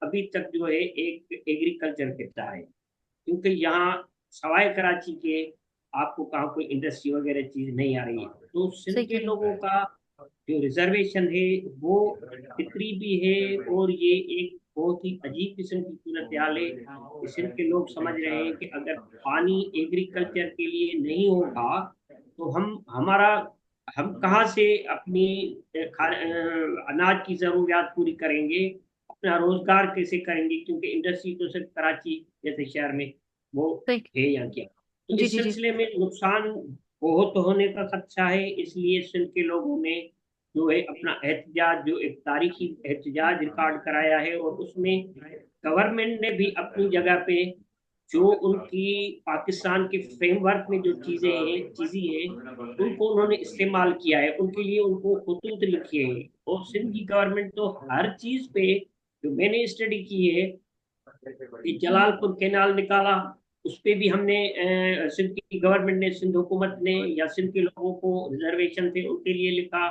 अभी तक जो है एक एग्रीकल्चर करता है, क्योंकि यहाँ सवाए कराची के आपको कहाँ कोई इंडस्ट्री वगैरह चीज नहीं आ रही है। तो सिंध सही के कह रहे हैं। लोगों का जो रिजर्वेशन है वो फितरी भी है, और ये एक बहुत ही अजीब किस्म की सूरत हाल है कि सिंध के लोग समझ रहे हैं कि अगर पानी एग्रीकल्चर के लिए नहीं होगा तो हम कहाँ से अपनी अनाज की जरूरियात पूरी करेंगे, अपना रोजगार कैसे करेंगे, क्योंकि इंडस्ट्री तो सिर्फ कराची जैसे शहर में वो सही, है या क्या। तो जी इस जी जी, सिलसिले में नुकसान बहुत होने का खदशा है, इसलिए सिंध के लोगों ने जो है अपना एहतजाज, जो एक तारीखी एहतजाज रिकॉर्ड कराया है, और उसमें गवर्नमेंट ने भी अपनी जगह पे जो उनकी पाकिस्तान के फ्रेमवर्क में जो चीजें हैं उनको उन्होंने इस्तेमाल किया है, उनके लिए उनको खतूत लिखे हैं। और सिंध की गवर्नमेंट तो हर चीज पे, जो मैंने स्टडी की है, कि जलालपुर कैनाल निकाला, उस पे भी हमने सिंध की गवर्नमेंट ने, सिंध हुकूमत ने या सिंध के लोगों को रिजर्वेशन थे उनके लिए लिखा।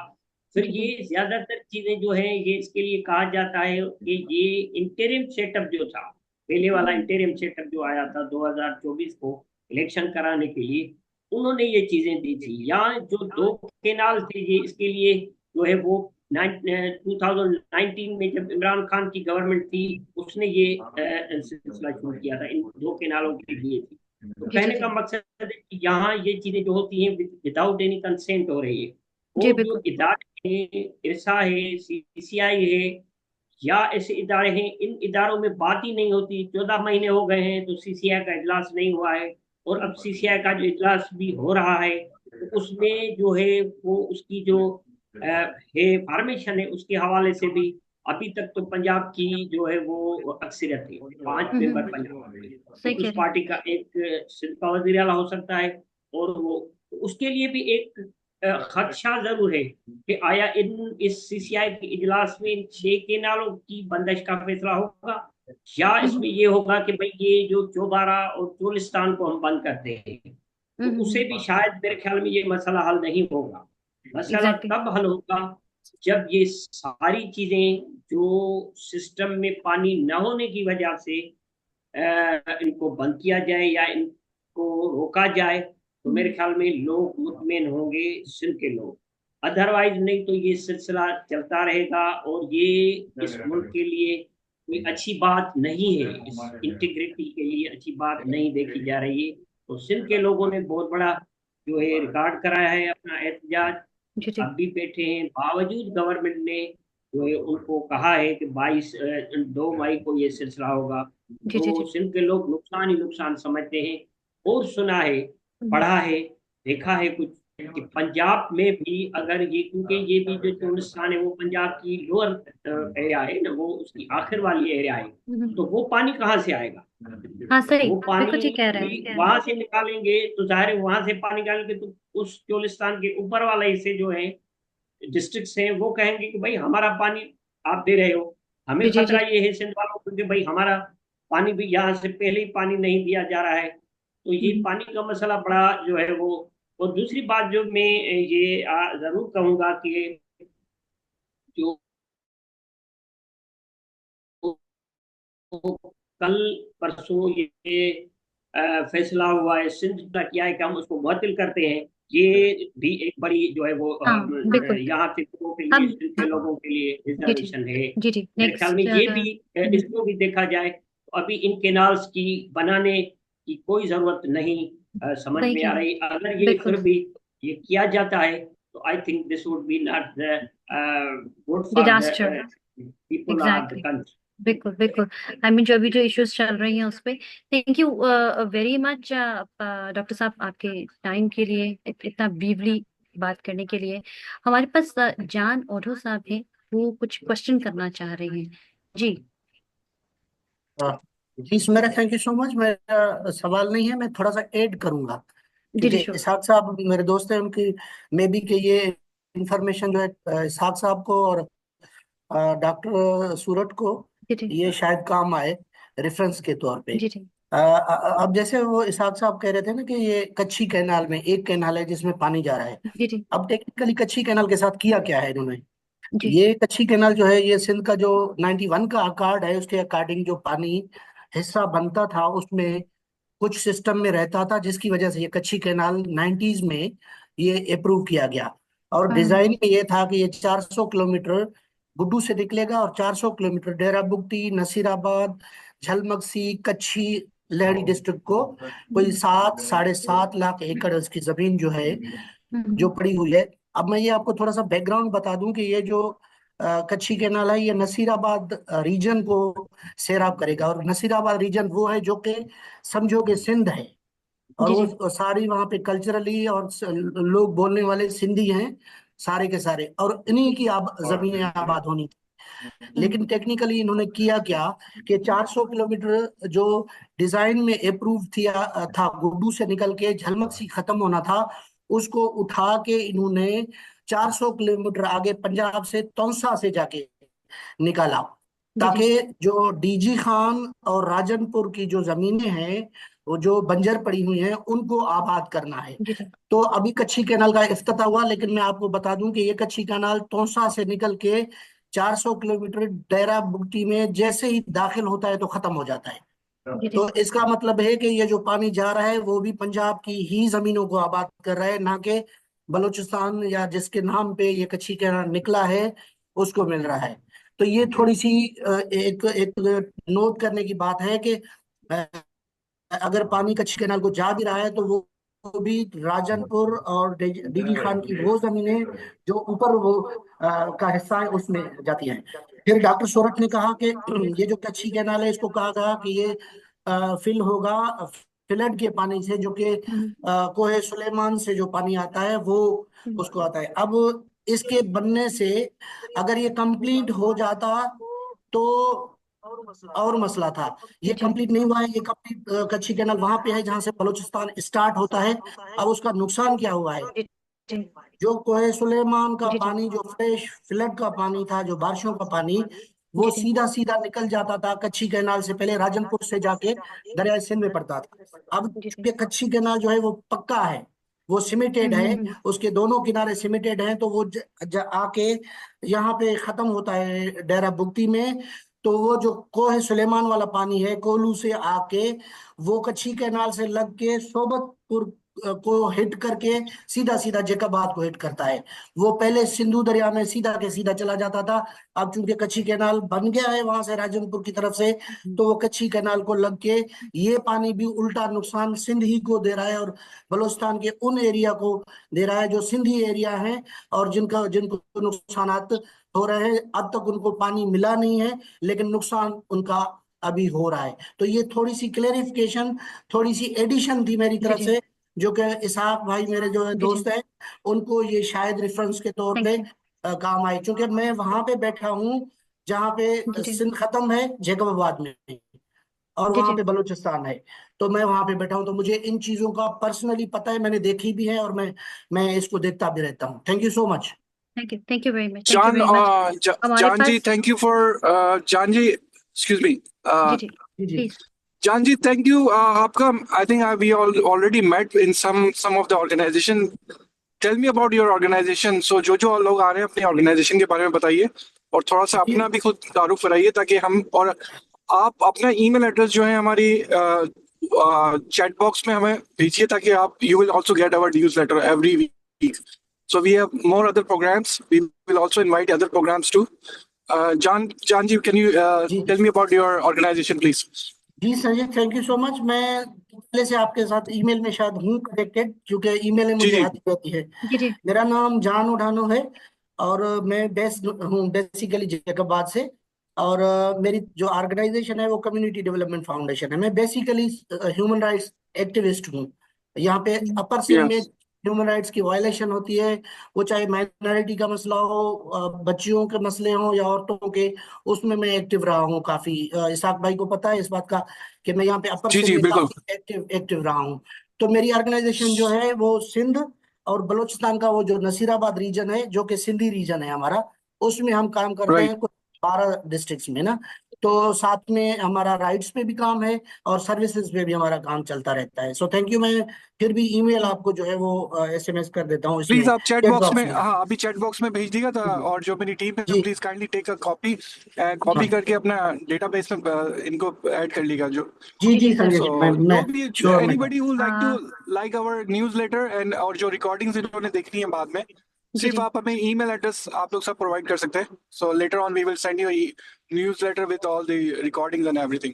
फिर जी ये ज्यादातर चीजें जो है ये इसके लिए कहा जाता है कि ये इंटरिम सेटअप जो था, पहले वाला इंटरिम सेटअप जो आया था 2024 को इलेक्शन कराने के लिए, उन्होंने ये चीजें दी थी। यहाँ जो 2 केनाल थे ये इसके लिए जो है वो 2019 में जब इमरान खान की गवर्नमेंट थी उसने ये सिलसिला शुरू किया था, इन 2 केनालों के लिए थी। तो जी जी कहने जी, का मकसद है कि यहाँ ये चीजें जो होती हैं विदाउट एनी कंसेंट हो रही है। जी और जो बिल्कुल, इदारे हैं, इरसा है, सीसीआई है, या ऐसे इदारे हैं, इन इदारों में बात ही नहीं होती। 14 महीने हो गए हैं तो सीसीआई का इजलास नहीं हुआ है, और अब सीसीआई का जो इजलास भी हो रहा है तो उसमें जो है वो उसकी जो है फॉर्मेशन है उसके हवाले से भी अभी तक तो पंजाब की जो है वो अक्सरियत है, 5 मेंबर पंजाब में। सही एक कह उस रहे हैं। पार्टी का एक सिंध का वजीर आला हो सकता है, और वो उसके लिए भी एक खदशा जरूर है कि आया इस सीसीआई के इजलास में इन 6 केनालों की बंदिश का फैसला होगा, या इसमें ये होगा कि भाई ये जो चौबारा और चोलिस्तान को हम बंद करते हैं, तो उसे भी शायद मेरे ख्याल में ये मसला हल नहीं होगा। मसला एग्जैक्टली, तब हल होगा जब ये सारी चीजें जो सिस्टम में पानी न होने की वजह से इनको बंद किया जाए या इनको रोका जाए, तो मेरे ख्याल में लोग मुतमिन होंगे, सिंध के लोग। अदरवाइज नहीं तो ये सिलसिला चलता रहेगा और ये इस मुल्क के लिए कोई अच्छी बात नहीं है, इस इंटीग्रिटी के लिए अच्छी बात नहीं देखी जा रही है। तो सिंध के लोगों ने बहुत बड़ा जो है रिकॉर्ड कराया है अपना एहतजाज, जी जी अब भी बैठे हैं, बावजूद गवर्नमेंट ने जो है उनको कहा है कि 2 मई को ये सिलसिला होगा। जी जी तो जी सिंध के लोग नुकसान ही नुकसान समझते हैं। और सुना है, पढ़ा है, देखा है कुछ कि पंजाब में भी अगर ये, क्योंकि ये भी जो चोलिस्तान है वो पंजाब की लोअर एरिया है ना, वो उसकी आखिर वाली एरिया है, तो वो पानी कहाँ से आएगा? हाँ सही, वो बिल्कुल पानी ठीक कह रहे भी हैं। वहां से निकालेंगे तो जाहिर है वहां से पानी निकालेंगे तो उस चोलिस्तान के ऊपर वाला हिस्से जो है, डिस्ट्रिक्ट हैं, वो कहेंगे कि भाई हमारा पानी आप दे रहे हो। हमें जी जी जी खतरा ये है सिंध वालों को कि भाई हमारा पानी भी यहाँ से पहले ही पानी नहीं दिया जा रहा है। तो ये पानी का मसला बड़ा जो है वो। और दूसरी बात जो मैं ये जरूर कहूंगा कि जो कल परसों ये फैसला हुआ है, सिंध का किया है कि हम उसको मुअत्तल करते हैं, ये भी एक बड़ी जो है वो हाँ बिल्कुल। यहाँ के लोगों के लिए, हम सिंध के लोगों के लिए जी जी रिजर्वेशन है। जी जी मेरे ख्याल में नेक्स्ट ये भी इसको भी देखा जाए तो अभी इन केनाल्स की बनाने की कोई जरूरत नहीं समझ सही में कह आ रहे रही। हैं, अगर ये बिल्कुल। फिर भी ये किया जाता है तो I think this would be not good for the disaster, people of the exactly, country. बिल्कुल बिल्कुल। आई मीन जो अभी जो इश्यूज चल रही हैं उस पे, thank you very much doctor साहब, आपके टाइम के लिए, इतना ब्रीफली बात करने के लिए। हमारे पास जान ओढ़ो साहब हैं, वो कुछ क्वेश्चन करना चाह रहे हैं। जी हाँ, जी Sumera, thank you so much. मेरा सवाल नहीं है, मैं थोड़ा सा ऐड करूंगा, जी जी क्योंकि श्योर। इसहाक साहब मेरे दोस्त हैं, उनकी मे बी कि ये इंफॉर्मेशन जो है इसहाक साहब को और डॉक्टर सूरत को जी जी ये शायद काम आए रेफरेंस के तौर पे। जी जी अब जैसे वो इसहाक साहब कह रहे थे ना कि ये कच्ची कैनाल में एक कैनाल है जिसमें पानी जा रहा है। जी जी अब टेक्निकली कच्ची कैनाल के साथ किया क्या है इन्होंने? जी ये कच्ची कैनाल जो है, ये सिंध का जो 91 का अकॉर्ड है उसके अकॉर्डिंग जो पानी हिस्सा बनता था उसमें कुछ सिस्टम में रहता था, जिसकी वजह से ये कच्ची कैनाल 90s में ये अप्रूव किया गया। और हाँ डिजाइन में ये था कि ये 400 किलोमीटर गुड्डू से निकलेगा और 400 किलोमीटर डेरा बुगटी, नसीराबाद, झलमगसी, कच्छी, लहरी डिस्ट्रिक्ट को कोई 7-7.5 लाख एकड़ उसकी जमीन जो है जो हम्म, पड़ी हुई है। अब मैं ये आपको थोड़ा सा बैकग्राउंड बता दूं कि ये जो कच्छी कैनाल है ये नसीराबाद रीजन को सैराब करेगा, और नसीराबाद रीजन वो है जो कि समझो कि सिंध है, और जी जी वो सारी वहाँ पे कल्चरली और लोग बोलने वाले सिंधी हैं सारे के सारे, और इन्हीं की जमीनें आबाद होनी थी। हम्म, लेकिन टेक्निकली इन्होंने किया क्या कि 400 किलोमीटर जो डिजाइन में अप्रूव था गुड्डू से निकल के झलमक सी खत्म होना था, उसको उठा के इन्होंने 400 किलोमीटर आगे पंजाब से तौसा से जाके निकाला, जी जी ताकि जो डीजी खान और राजनपुर की जो जमीनें हैं वो जो बंजर पड़ी हुई हैं उनको आबाद करना है। जी जी तो अभी कच्ची कैनाल का इफ्तिताह हुआ, लेकिन मैं आपको बता दूं कि ये कच्ची कैनाल तौसा से निकल के 400 किलोमीटर डेरा बुगटी में जैसे ही दाखिल होता है तो खत्म हो जाता है। जी जी तो इसका मतलब है कि ये जो पानी जा रहा है वो भी पंजाब की ही जमीनों को आबाद कर रहा है, ना कि बलूचिस्तान या जिसके नाम पे ये कच्ची कैनाल निकला है उसको मिल रहा है। तो ये थोड़ी सी एक एक नोट करने की बात है कि अ, अगर पानी कच्ची कैनाल को जा भी रहा है तो वो भी राजनपुर और डीडी खान की वो जमीनें जो ऊपर वो का हिस्सा है उसमें जाती हैं। फिर डॉक्टर सोरठ ने कहा कि ये जो कच्ची कैनाल है इसको कहा गया कि ये फिल होगा फ्लड के पानी से, जो कि हम्म, कोहे सुलेमान से जो पानी आता है वो हम्म, उसको आता है। अब इसके बनने से अगर ये कंप्लीट हो जाता तो और मसला था। जी ये जी कंप्लीट नहीं हुआ है, ये कंप्लीट कच्ची कैनाल वहां पे है जहां से बलूचिस्तान स्टार्ट होता है। अब उसका नुकसान क्या हुआ है? जी जी जो कोहे सुलेमान का जी जी पानी, जो फ्रेश फ्लड का पानी था, जो बारिशों का पानी, वो जी जी सीधा सीधा निकल जाता था कच्ची कैनाल से, पहले राजनपुर से जाके दरिया सिंध में पड़ता था। अब जी जी चूंकि कच्ची कैनाल जो है वो पक्का है, वो सीमेंटेड है, हम्म। उसके दोनों किनारे सीमेंटेड हैं, तो वो आके यहाँ पे खत्म होता है डेरा बुगती में। तो वो जो कोह सुलेमान वाला पानी है, कोलू से आके वो कच्छी कैनाल से लग के सोबतपुर को हिट करके सीधा सीधा जैकाबाद को हिट करता है। वो पहले सिंधु दरिया में सीधा के सीधा चला जाता था। अब चूंकि कच्छी कैनाल बन गया है वहां से राजनपुर की तरफ से, तो वो कच्छी कैनाल को लग के ये पानी भी उल्टा नुकसान सिंध ही को दे रहा है और बलूचिस्तान के उन एरिया को दे रहा है जो सिंधी एरिया है, और जिनको नुकसानात हो रहे हैं। अब तक उनको पानी मिला नहीं है, लेकिन नुकसान उनका अभी हो रहा है। तो ये थोड़ी सी क्लेरिफिकेशन, थोड़ी सी एडिशन थी मेरी जी तरफ जी से, जो कि इसहाक भाई मेरे जो है जी जी। दोस्त हैं, उनको ये शायद रेफरेंस के तौर थैंक पे यू। काम आए, क्योंकि मैं वहां पे बैठा हूँ जहाँ जी पे जी सिंध खत्म है जैकबाबाद में, और जी वहां जी। पे बलूचिस्तान है। तो मैं वहां पे बैठा हूँ, तो मुझे इन चीजों का पर्सनली पता है, मैंने देखी भी है, और मैं इसको देखता भी रहता हूँ। Thank you so much. Thank you very much, thank you John, very much. हमारे John ji, पास। thank you for John ji. Excuse me. जी Uh, जी जी जी please. John ji, thank you. आपका I think we all already met in some of the organization. Tell me about your organization. So जो लोग आ रहे हैं अपनी organization के बारे में बताइए, और थोड़ा सा जी अपना भी खुद तारुफ कराइए, ताकि हम, और आप अपना ईमेल एड्रेस जो है हमारी चैट बॉक्स में हमें भेजिए, ताकि आप you will also get our newsletter every week. So we have more other programs. We will also invite other programs too. John ji, can you जी tell me about your organization, please? जी Sanjay, thank you so much. मैं पहले से आपके साथ ईमेल में शायद हूँ कनेक्टेड, क्योंकि ईमेल में जी मुझे जी आती रहती है। जी जी मेरा नाम जान उठानो है, और मैं बेस्ट हूँ बेसिकली जैकबाद से। और मेरी जो ऑर्गेनाइजेशन है वो कम्युनिटी डेवलपमेंट फाउंडेशन है। मैं बेसिकली ह्यूमन राइट्स एक्टिविस्ट हूँ। यहाँ पे अपर सिंध में yes ह्यूमन राइट्स की वायलेशन होती है, वो चाहे माइनॉरिटी का मसला हो, बच्चियों के मसले हो या औरतों के, उसमें मैं एक्टिव रहा हूँ काफी। इसाक भाई को पता है इस बात का कि मैं यहाँ पे अपर जी सिंध जी में बिल्कुल। काफी एक्टिव रहा हूँ। तो मेरी ऑर्गेनाइजेशन जो है वो सिंध और बलूचिस्तान का वो जो नसीराबाद रीजन है, जो कि सिंधी रीजन है हमारा, उसमें हम काम करते राइट। हैं कुछ 12 डिस्ट्रिक्ट्स में ना। तो साथ में हमारा राइट्स पे भी काम है और सर्विसेज पे भी हमारा काम चलता रहता है। So thank you. मैं फिर भी ईमेल आपको जो है वो एसएमएस कर देता हूँ प्लीज इसमें आप चैट चैट बॉक्स में, बॉक्स में। हाँ अभी चैट बॉक्स में भेज दिएगा था, जी और जो मेरी टीम है जी please kindly take a copy, हाँ कॉपी करके अपना डेटाबेस में इनको ऐड कर लीजिएगा जो। जी जी जी जी संजय सो जी, जो मैं भी, श्योर मैं anybody who like to ah, like our newsletter and, और जो रिकॉर्डिंग्स इन्होंने देखनी है बाद में, जी सिर्फ जी आप हमें ईमेल एड्रेस आप लोग सब प्रोवाइड कर सकते हैं। So later on we will send you newsletter with all the recordings and everything.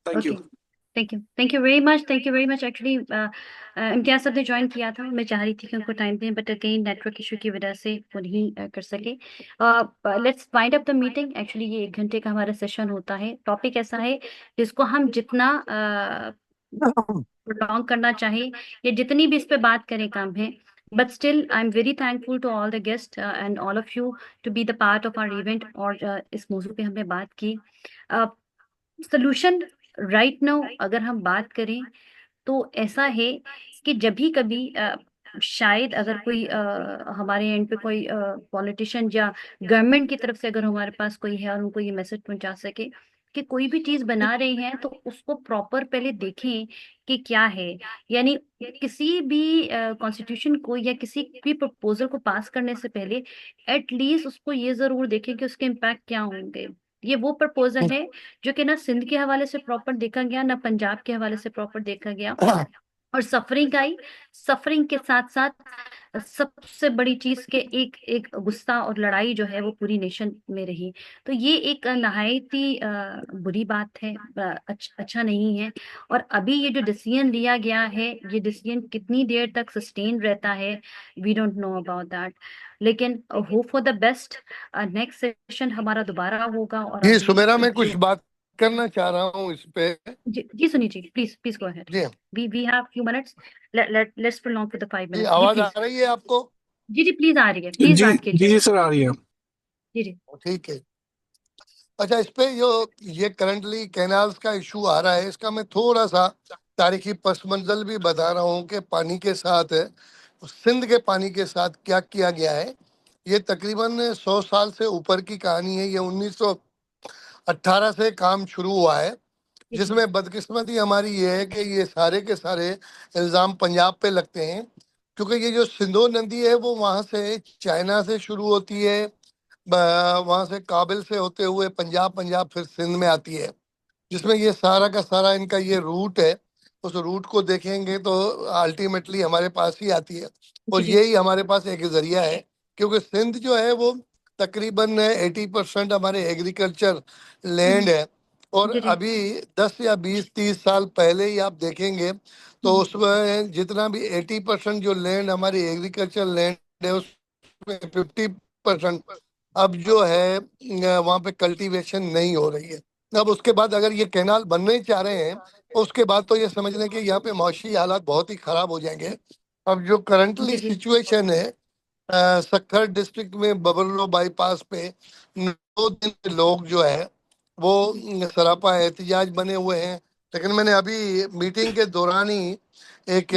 Thank you. Okay. Thank you very much, thank you very much. Actually Imtiaz sahab ने ज्वाइन किया था, मैं चाह रही थी कि उनको टाइम दें, बट अगेन नेटवर्क इशू की वजह से वो नहीं कर सके। Let's wind up the meeting. Actually ये 1 घंटे का हमारा सेशन होता है। टॉपिक ऐसा है जिसको हम जितना प्रोलॉन्ग करना चाहे या जितनी भी इस पे बात करें कम है, but still I am very thankful to all the guest and all of you to be the part of our event. और इस मौजू पे हमने बात की। सोल्यूशन राइट नाउ अगर हम बात करें तो ऐसा है कि जब भी कभी शायद अगर कोई हमारे एंड पे कोई पॉलिटिशियन या गवर्नमेंट की तरफ से अगर हमारे पास कोई है और उनको ये मैसेज पहुंचा सके कि कोई भी चीज बना रहे हैं तो उसको प्रॉपर पहले देखें कि क्या है। यानी किसी भी कॉन्स्टिट्यूशन को या किसी भी प्रपोजल को पास करने से पहले एटलीस्ट उसको ये जरूर देखें कि उसके इम्पैक्ट क्या होंगे। ये वो प्रपोजल है जो कि ना सिंध के हवाले से प्रॉपर देखा गया, ना पंजाब के हवाले से प्रॉपर देखा गया, और सफरिंग आई। सफरिंग के साथ साथ सबसे बड़ी चीज के एक एक गुस्सा और लड़ाई जो है वो पूरी नेशन में रही। तो ये एक नहायत ही बुरी बात है, अच्छा नहीं है। और अभी ये जो डिसीजन लिया गया है, ये डिसीजन कितनी देर तक सस्टेन रहता है, we don't know about that. लेकिन hope for the best. Next session हमारा दोबारा होगा और जी अभी सुमेरा, मैं कुछ जो बात करना चाह रहा हूँ इस पे। जी सुनिए जी, प्लीज गो अहेड। जी we have few minutes. Let's prolong for the 5 जी, minutes जी आवाज आ प्लीज। रही है आपको? जी प्लीज आ रही है, प्लीज जी बात जी कीजिए। जी सर, आ रही है। जी जी ठीक है। अच्छा, इस पे जो ये करंटली कैनाल्स का इशू आ रहा है, इसका मैं थोड़ा सा तारीखी पस मंजर भी बता रहा हूँ कि पानी के साथ सिंध के पानी के साथ क्या किया गया है। ये तकरीबन 100 साल से ऊपर की कहानी है। ये 1918 से काम शुरू हुआ है, जी जिसमें बदकिस्मती हमारी ये है कि ये सारे के सारे इल्ज़ाम पंजाब पे लगते हैं। क्योंकि ये जो सिंधु नदी है वो वहां से चाइना से शुरू होती है, वहां से काबिल से होते हुए पंजाब, पंजाब फिर सिंध में आती है, जिसमें ये सारा का सारा इनका ये रूट है। उस रूट को देखेंगे तो अल्टीमेटली हमारे पास ही आती है, और जी जी यही हमारे पास एक जरिया है। क्योंकि सिंध जो है वो तकरीबन 80% हमारे एग्रीकल्चर लैंड है, और जी जी अभी 10 या 20-30 साल पहले ही आप देखेंगे तो उसमें जितना भी 80% जो लैंड हमारी एग्रीकल्चर लैंड है उसमें 50% अब जो है वहाँ पे कल्टीवेशन नहीं हो रही है। अब उसके बाद अगर ये कैनाल बनने ही चाह रहे हैं, उसके बाद तो ये समझ लें कि यहाँ पे मौसमी हालात बहुत ही खराब हो जाएंगे। अब जो करंटली जी जी सिचुएशन है सक्खर डिस्ट्रिक्ट में बबरलो बाईपास पे 2 दिन लोग जो है वो सरापा एहतजाज बने हुए हैं। लेकिन मैंने अभी मीटिंग के दौरान ही एक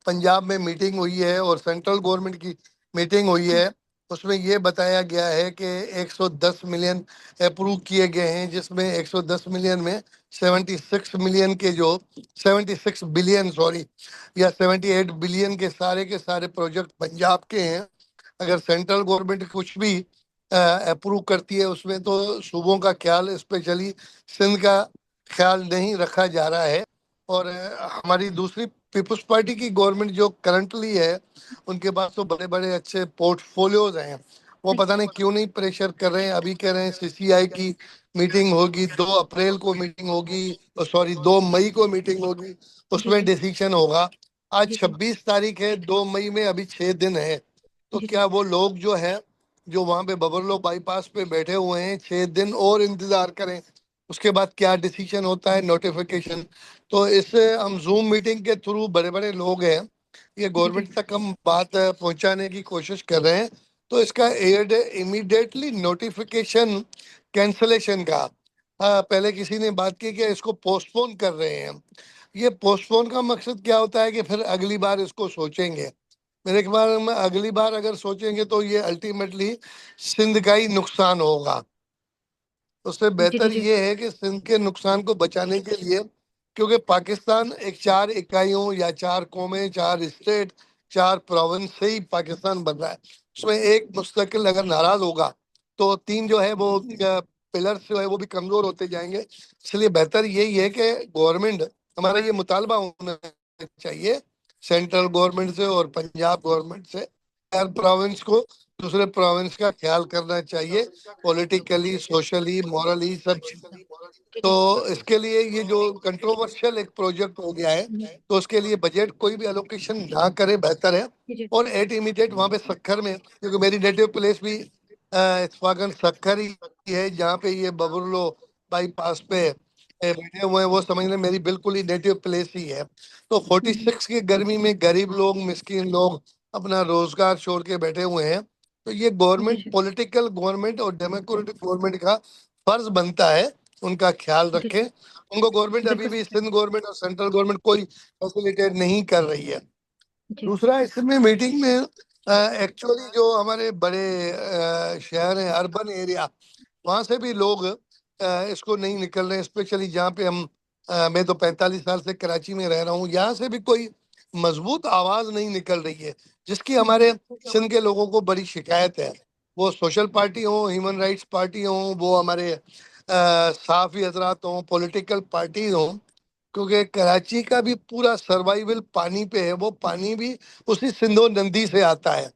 पंजाब में मीटिंग हुई है और सेंट्रल गवर्नमेंट की मीटिंग हुई है, उसमें ये बताया गया है कि 110 मिलियन अप्रूव किए गए हैं, जिसमें 110 मिलियन में 76 मिलियन के जो 76 बिलियन सॉरी या 78 बिलियन के सारे प्रोजेक्ट पंजाब के हैं। अगर सेंट्रल गवर्नमेंट कुछ भी अप्रूव करती है उसमें तो सूबों का ख्याल, स्पेशली सिंध का ख्याल नहीं रखा जा रहा है। और हमारी दूसरी पीपुल्स पार्टी की गवर्नमेंट जो करंटली है उनके पास तो बड़े बड़े अच्छे पोर्टफोलियोज हैं, वो पता नहीं क्यों नहीं प्रेशर कर रहे हैं। अभी कह रहे हैं सीसीआई की मीटिंग होगी, 2 अप्रैल को मीटिंग होगी, सॉरी 2 मई को मीटिंग होगी, जी उसमें जी डिसीजन होगा। आज जी जी 26 तारीख है, 2 मई में अभी 6 दिन है। तो जी क्या वो लोग जो है जो वहां पे बबरलो बाईपास पे बैठे हुए हैं 6 दिन और इंतजार करें, उसके बाद क्या डिसीजन होता है नोटिफिकेशन। तो इससे हम जूम मीटिंग के थ्रू बड़े बड़े लोग हैं, ये जी जी गवर्नमेंट तक हम बात पहुंचाने की कोशिश कर रहे हैं। तो इसका इमीडिएटली नोटिफिकेशन कैंसलेशन का पहले किसी ने बात की कि इसको पोस्टपोन कर रहे हैं। ये पोस्टपोन का मकसद क्या होता है कि फिर अगली बार इसको सोचेंगे। मेरे ख्याल में अगली बार अगर सोचेंगे तो ये अल्टीमेटली सिंध का ही नुकसान होगा। उससे जी जी बेहतर ये है कि सिंध के नुकसान को बचाने के लिए, क्योंकि पाकिस्तान एक 4 इकाइयों या 4 कौमें, 4 स्टेट, 4 प्रोविंस से ही पाकिस्तान बन रहा है। उसमें एक मुस्तकिल अगर नाराज होगा तो 3 जो है वो पिलर्स जो है वो भी कमजोर होते जाएंगे। इसलिए बेहतर यही है कि गवर्नमेंट, हमारा ये मुतालबा होना चाहिए सेंट्रल गवर्नमेंट से और पंजाब गवर्नमेंट से, हर प्रोविंस को दूसरे प्रोविंस का ख्याल करना चाहिए, पॉलिटिकली, सोशली, मॉरली, सब चीजें। तो इसके लिए ये जो कंट्रोवर्शियल एक प्रोजेक्ट हो गया है, तो उसके लिए बजट कोई भी एलोकेशन ना करे बेहतर है। जी जी और एट इमीडिएट वहां पे सक्खर में, क्योंकि मेरी नेटिव प्लेस भी इत्फाकन सक्खर ही है, जहाँ पे ये बबरलो बाईपास पे बैठे हुए हैं, वो समझ लें मेरी बिल्कुल ही नेटिव प्लेस ही है। तो 46 की गर्मी में गरीब लोग, मिस्किन लोग अपना रोजगार छोड़ के बैठे हुए हैं। तो ये जी गवर्नमेंट, जी पॉलिटिकल गवर्नमेंट और डेमोक्रेटिक गवर्नमेंट का फर्ज बनता है उनका ख्याल जी रखें। उनको गवर्नमेंट अभी बिल्कुल भी, सिंध गवर्नमेंट और सेंट्रल गवर्नमेंट कोई फैसिलिटेट नहीं कर रही है। जी दूसरा, इसमें मीटिंग में एक्चुअली जो हमारे बड़े शहर हैं, अर्बन एरिया, वहां से भी लोग इसको नहीं निकल रहे, स्पेशली जहाँ पे हम मैं तो 45 साल से कराची में रह रहा हूँ, यहाँ से भी कोई मजबूत आवाज नहीं निकल रही है, जिसकी हमारे सिंध के लोगों को बड़ी शिकायत है। वो सोशल पार्टी हो, ह्यूमन राइट्स पार्टी हो, वो हमारे साफी हजरात हो, पॉलिटिकल पार्टी हो, क्योंकि कराची का भी पूरा सर्वाइवल पानी पे है। वो पानी भी उसी सिंधु नदी से आता है।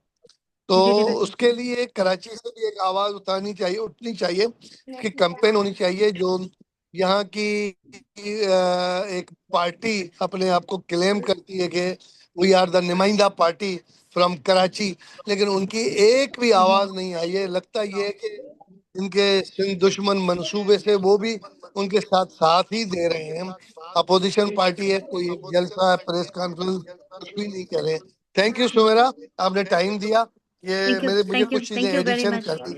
तो जी जी बिल्कुल उसके लिए कराची से भी एक आवाज उठानी चाहिए, उठनी चाहिए, कि कैंपेन होनी चाहिए। जो यहाँ की एक पार्टी अपने आप को क्लेम करती है कि वी आर द नुमाइंदा पार्टी फ्रॉम कराची, लेकिन उनकी एक भी आवाज नहीं आई है। लगता ये है कि इनके सिंध दुश्मन मंसूबे से वो भी उनके साथ साथ ही दे रहे हैं। अपोजिशन पार्टी है, कोई जलसा, प्रेस कॉन्फ्रेंस कुछ भी नहीं कर रहे। थैंक यू सुमेरा, आपने टाइम दिया, ये मेरे मुझे कुछ चीजें thank you very addition much कर दी।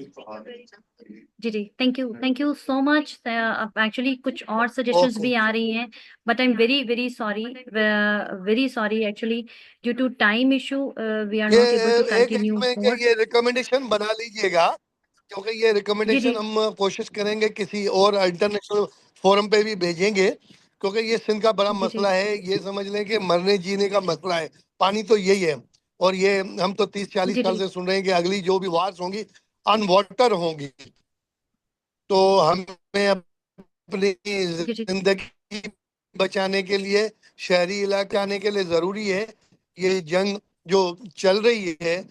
जी जी thank you so much. Actually कुछ और सजेशंस ओके, भी आ रही हैं, but I am very sorry actually due to time issue we are ये नॉट एबल टू एक कंटिन्यू इसमें के मोर। ये रिकमेंडेशन बना लीजिएगा, क्योंकि ये जी जी रिकमेंडेशन हम कोशिश करेंगे किसी और इंटरनेशनल फोरम पे भी भेजेंगे, क्योंकि ये सिंध का बड़ा जी जी मसला है। ये समझ लें कि मरने जीने का मसला है। पानी तो यही है। और ये हम तो 30-40 जी साल जी से सुन रहे हैं कि अगली जो भी वार्स होंगी अनवाटर होंगी। तो हमें अपनी जी जी जिंदगी बचाने के लिए, शहरी इलाके आने के लिए जरूरी है ये जंग जो चल रही है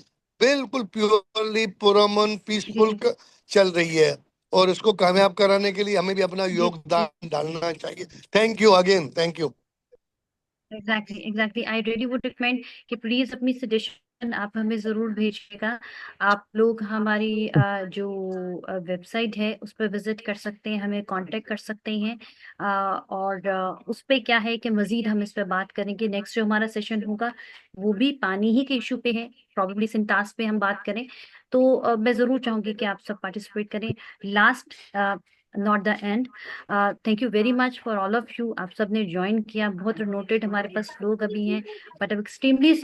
बिल्कुल प्योरली पुरअमन जी पीसफुल जी चल रही है। और इसको कामयाब कराने के लिए हमें भी अपना जी जी योगदान डालना चाहिए। Thank you again, thank you. Exactly I really would recommend कि प्लीज अपनी सजेशन आप हमें जरूर भेजिएगा। आप लोग हमारी जो वेबसाइट है उस पर विजिट कर सकते हैं, हमें कांटेक्ट कर सकते हैं। और उस पे क्या है कि मजीद हम इस पे बात करेंगे। नेक्स्ट जो हमारा सेशन होगा वो भी पानी ही के इशू पे है, प्रॉब्लली सिंटास पे हम बात करें। तो मैं जरूर चाहूंगी कि आप सब पार्टिसिपेट करें। Last not the end, thank you very much for all of you. आप सब ने ज्वाइन किया, बहुत नोटेड हमारे पास लोग अभी हैं, बट अब extremely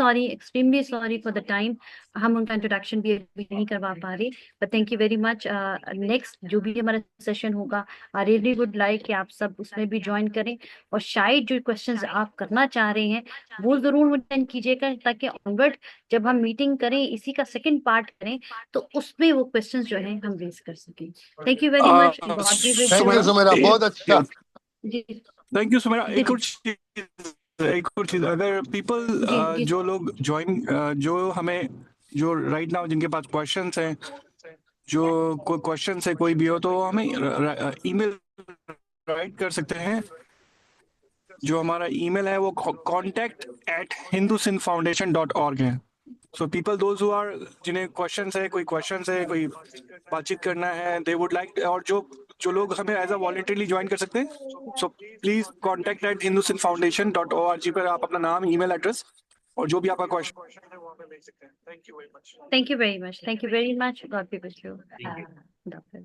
sorry for the time. हम उनका इंट्रोडक्शन भी अभी नहीं करवा पा रहे, but thank you very much. Next जो भी हमारा सेशन होगा आई रियली वुड लाइक कि आप सब उसमें भी ज्वाइन करें, और शायद जो क्वेश्चंस आप करना चाह रहे हैं वो जरूर मुझे कीजिएगा, ताकि ऑनवर्ड जब हम मीटिंग करें, इसी का सेकंड पार्ट करें, तो उसमें वो क्वेश्चंस जो है हम रेज कर सकें। Thank you very much, God be with thank you you all. Sumera, बहुत अच्छा। जी थैंक यू सुमेरा। जी एक और चीज, अगर पीपल जी जी जो लोग ज्वाइन, जो हमें, जो राइट नाउ जिनके पास क्वेश्चंस हैं, जो कोई क्वेश्चन है कोई भी हो, तो हमें ईमेल राइट कर सकते हैं। जो हमारा ईमेल है वो contact@hindusinfoundation.org है। So people those who are, जिन्हें क्वेश्चंस है, कोई क्वेश्चंस है, कोई बातचीत करना है, दे वुड लाइक, और जो जो लोग हमें एज अ वॉलंटरीली ज्वाइन कर सकते हैं, सो प्लीज contact@hindusinfoundation.org पर आप अपना नाम, ईमेल एड्रेस और जो भी आपका क्वेश्चन है वो हमें भेज सकते हैं। Thank you very much. Thank you very much, God be with you doctor.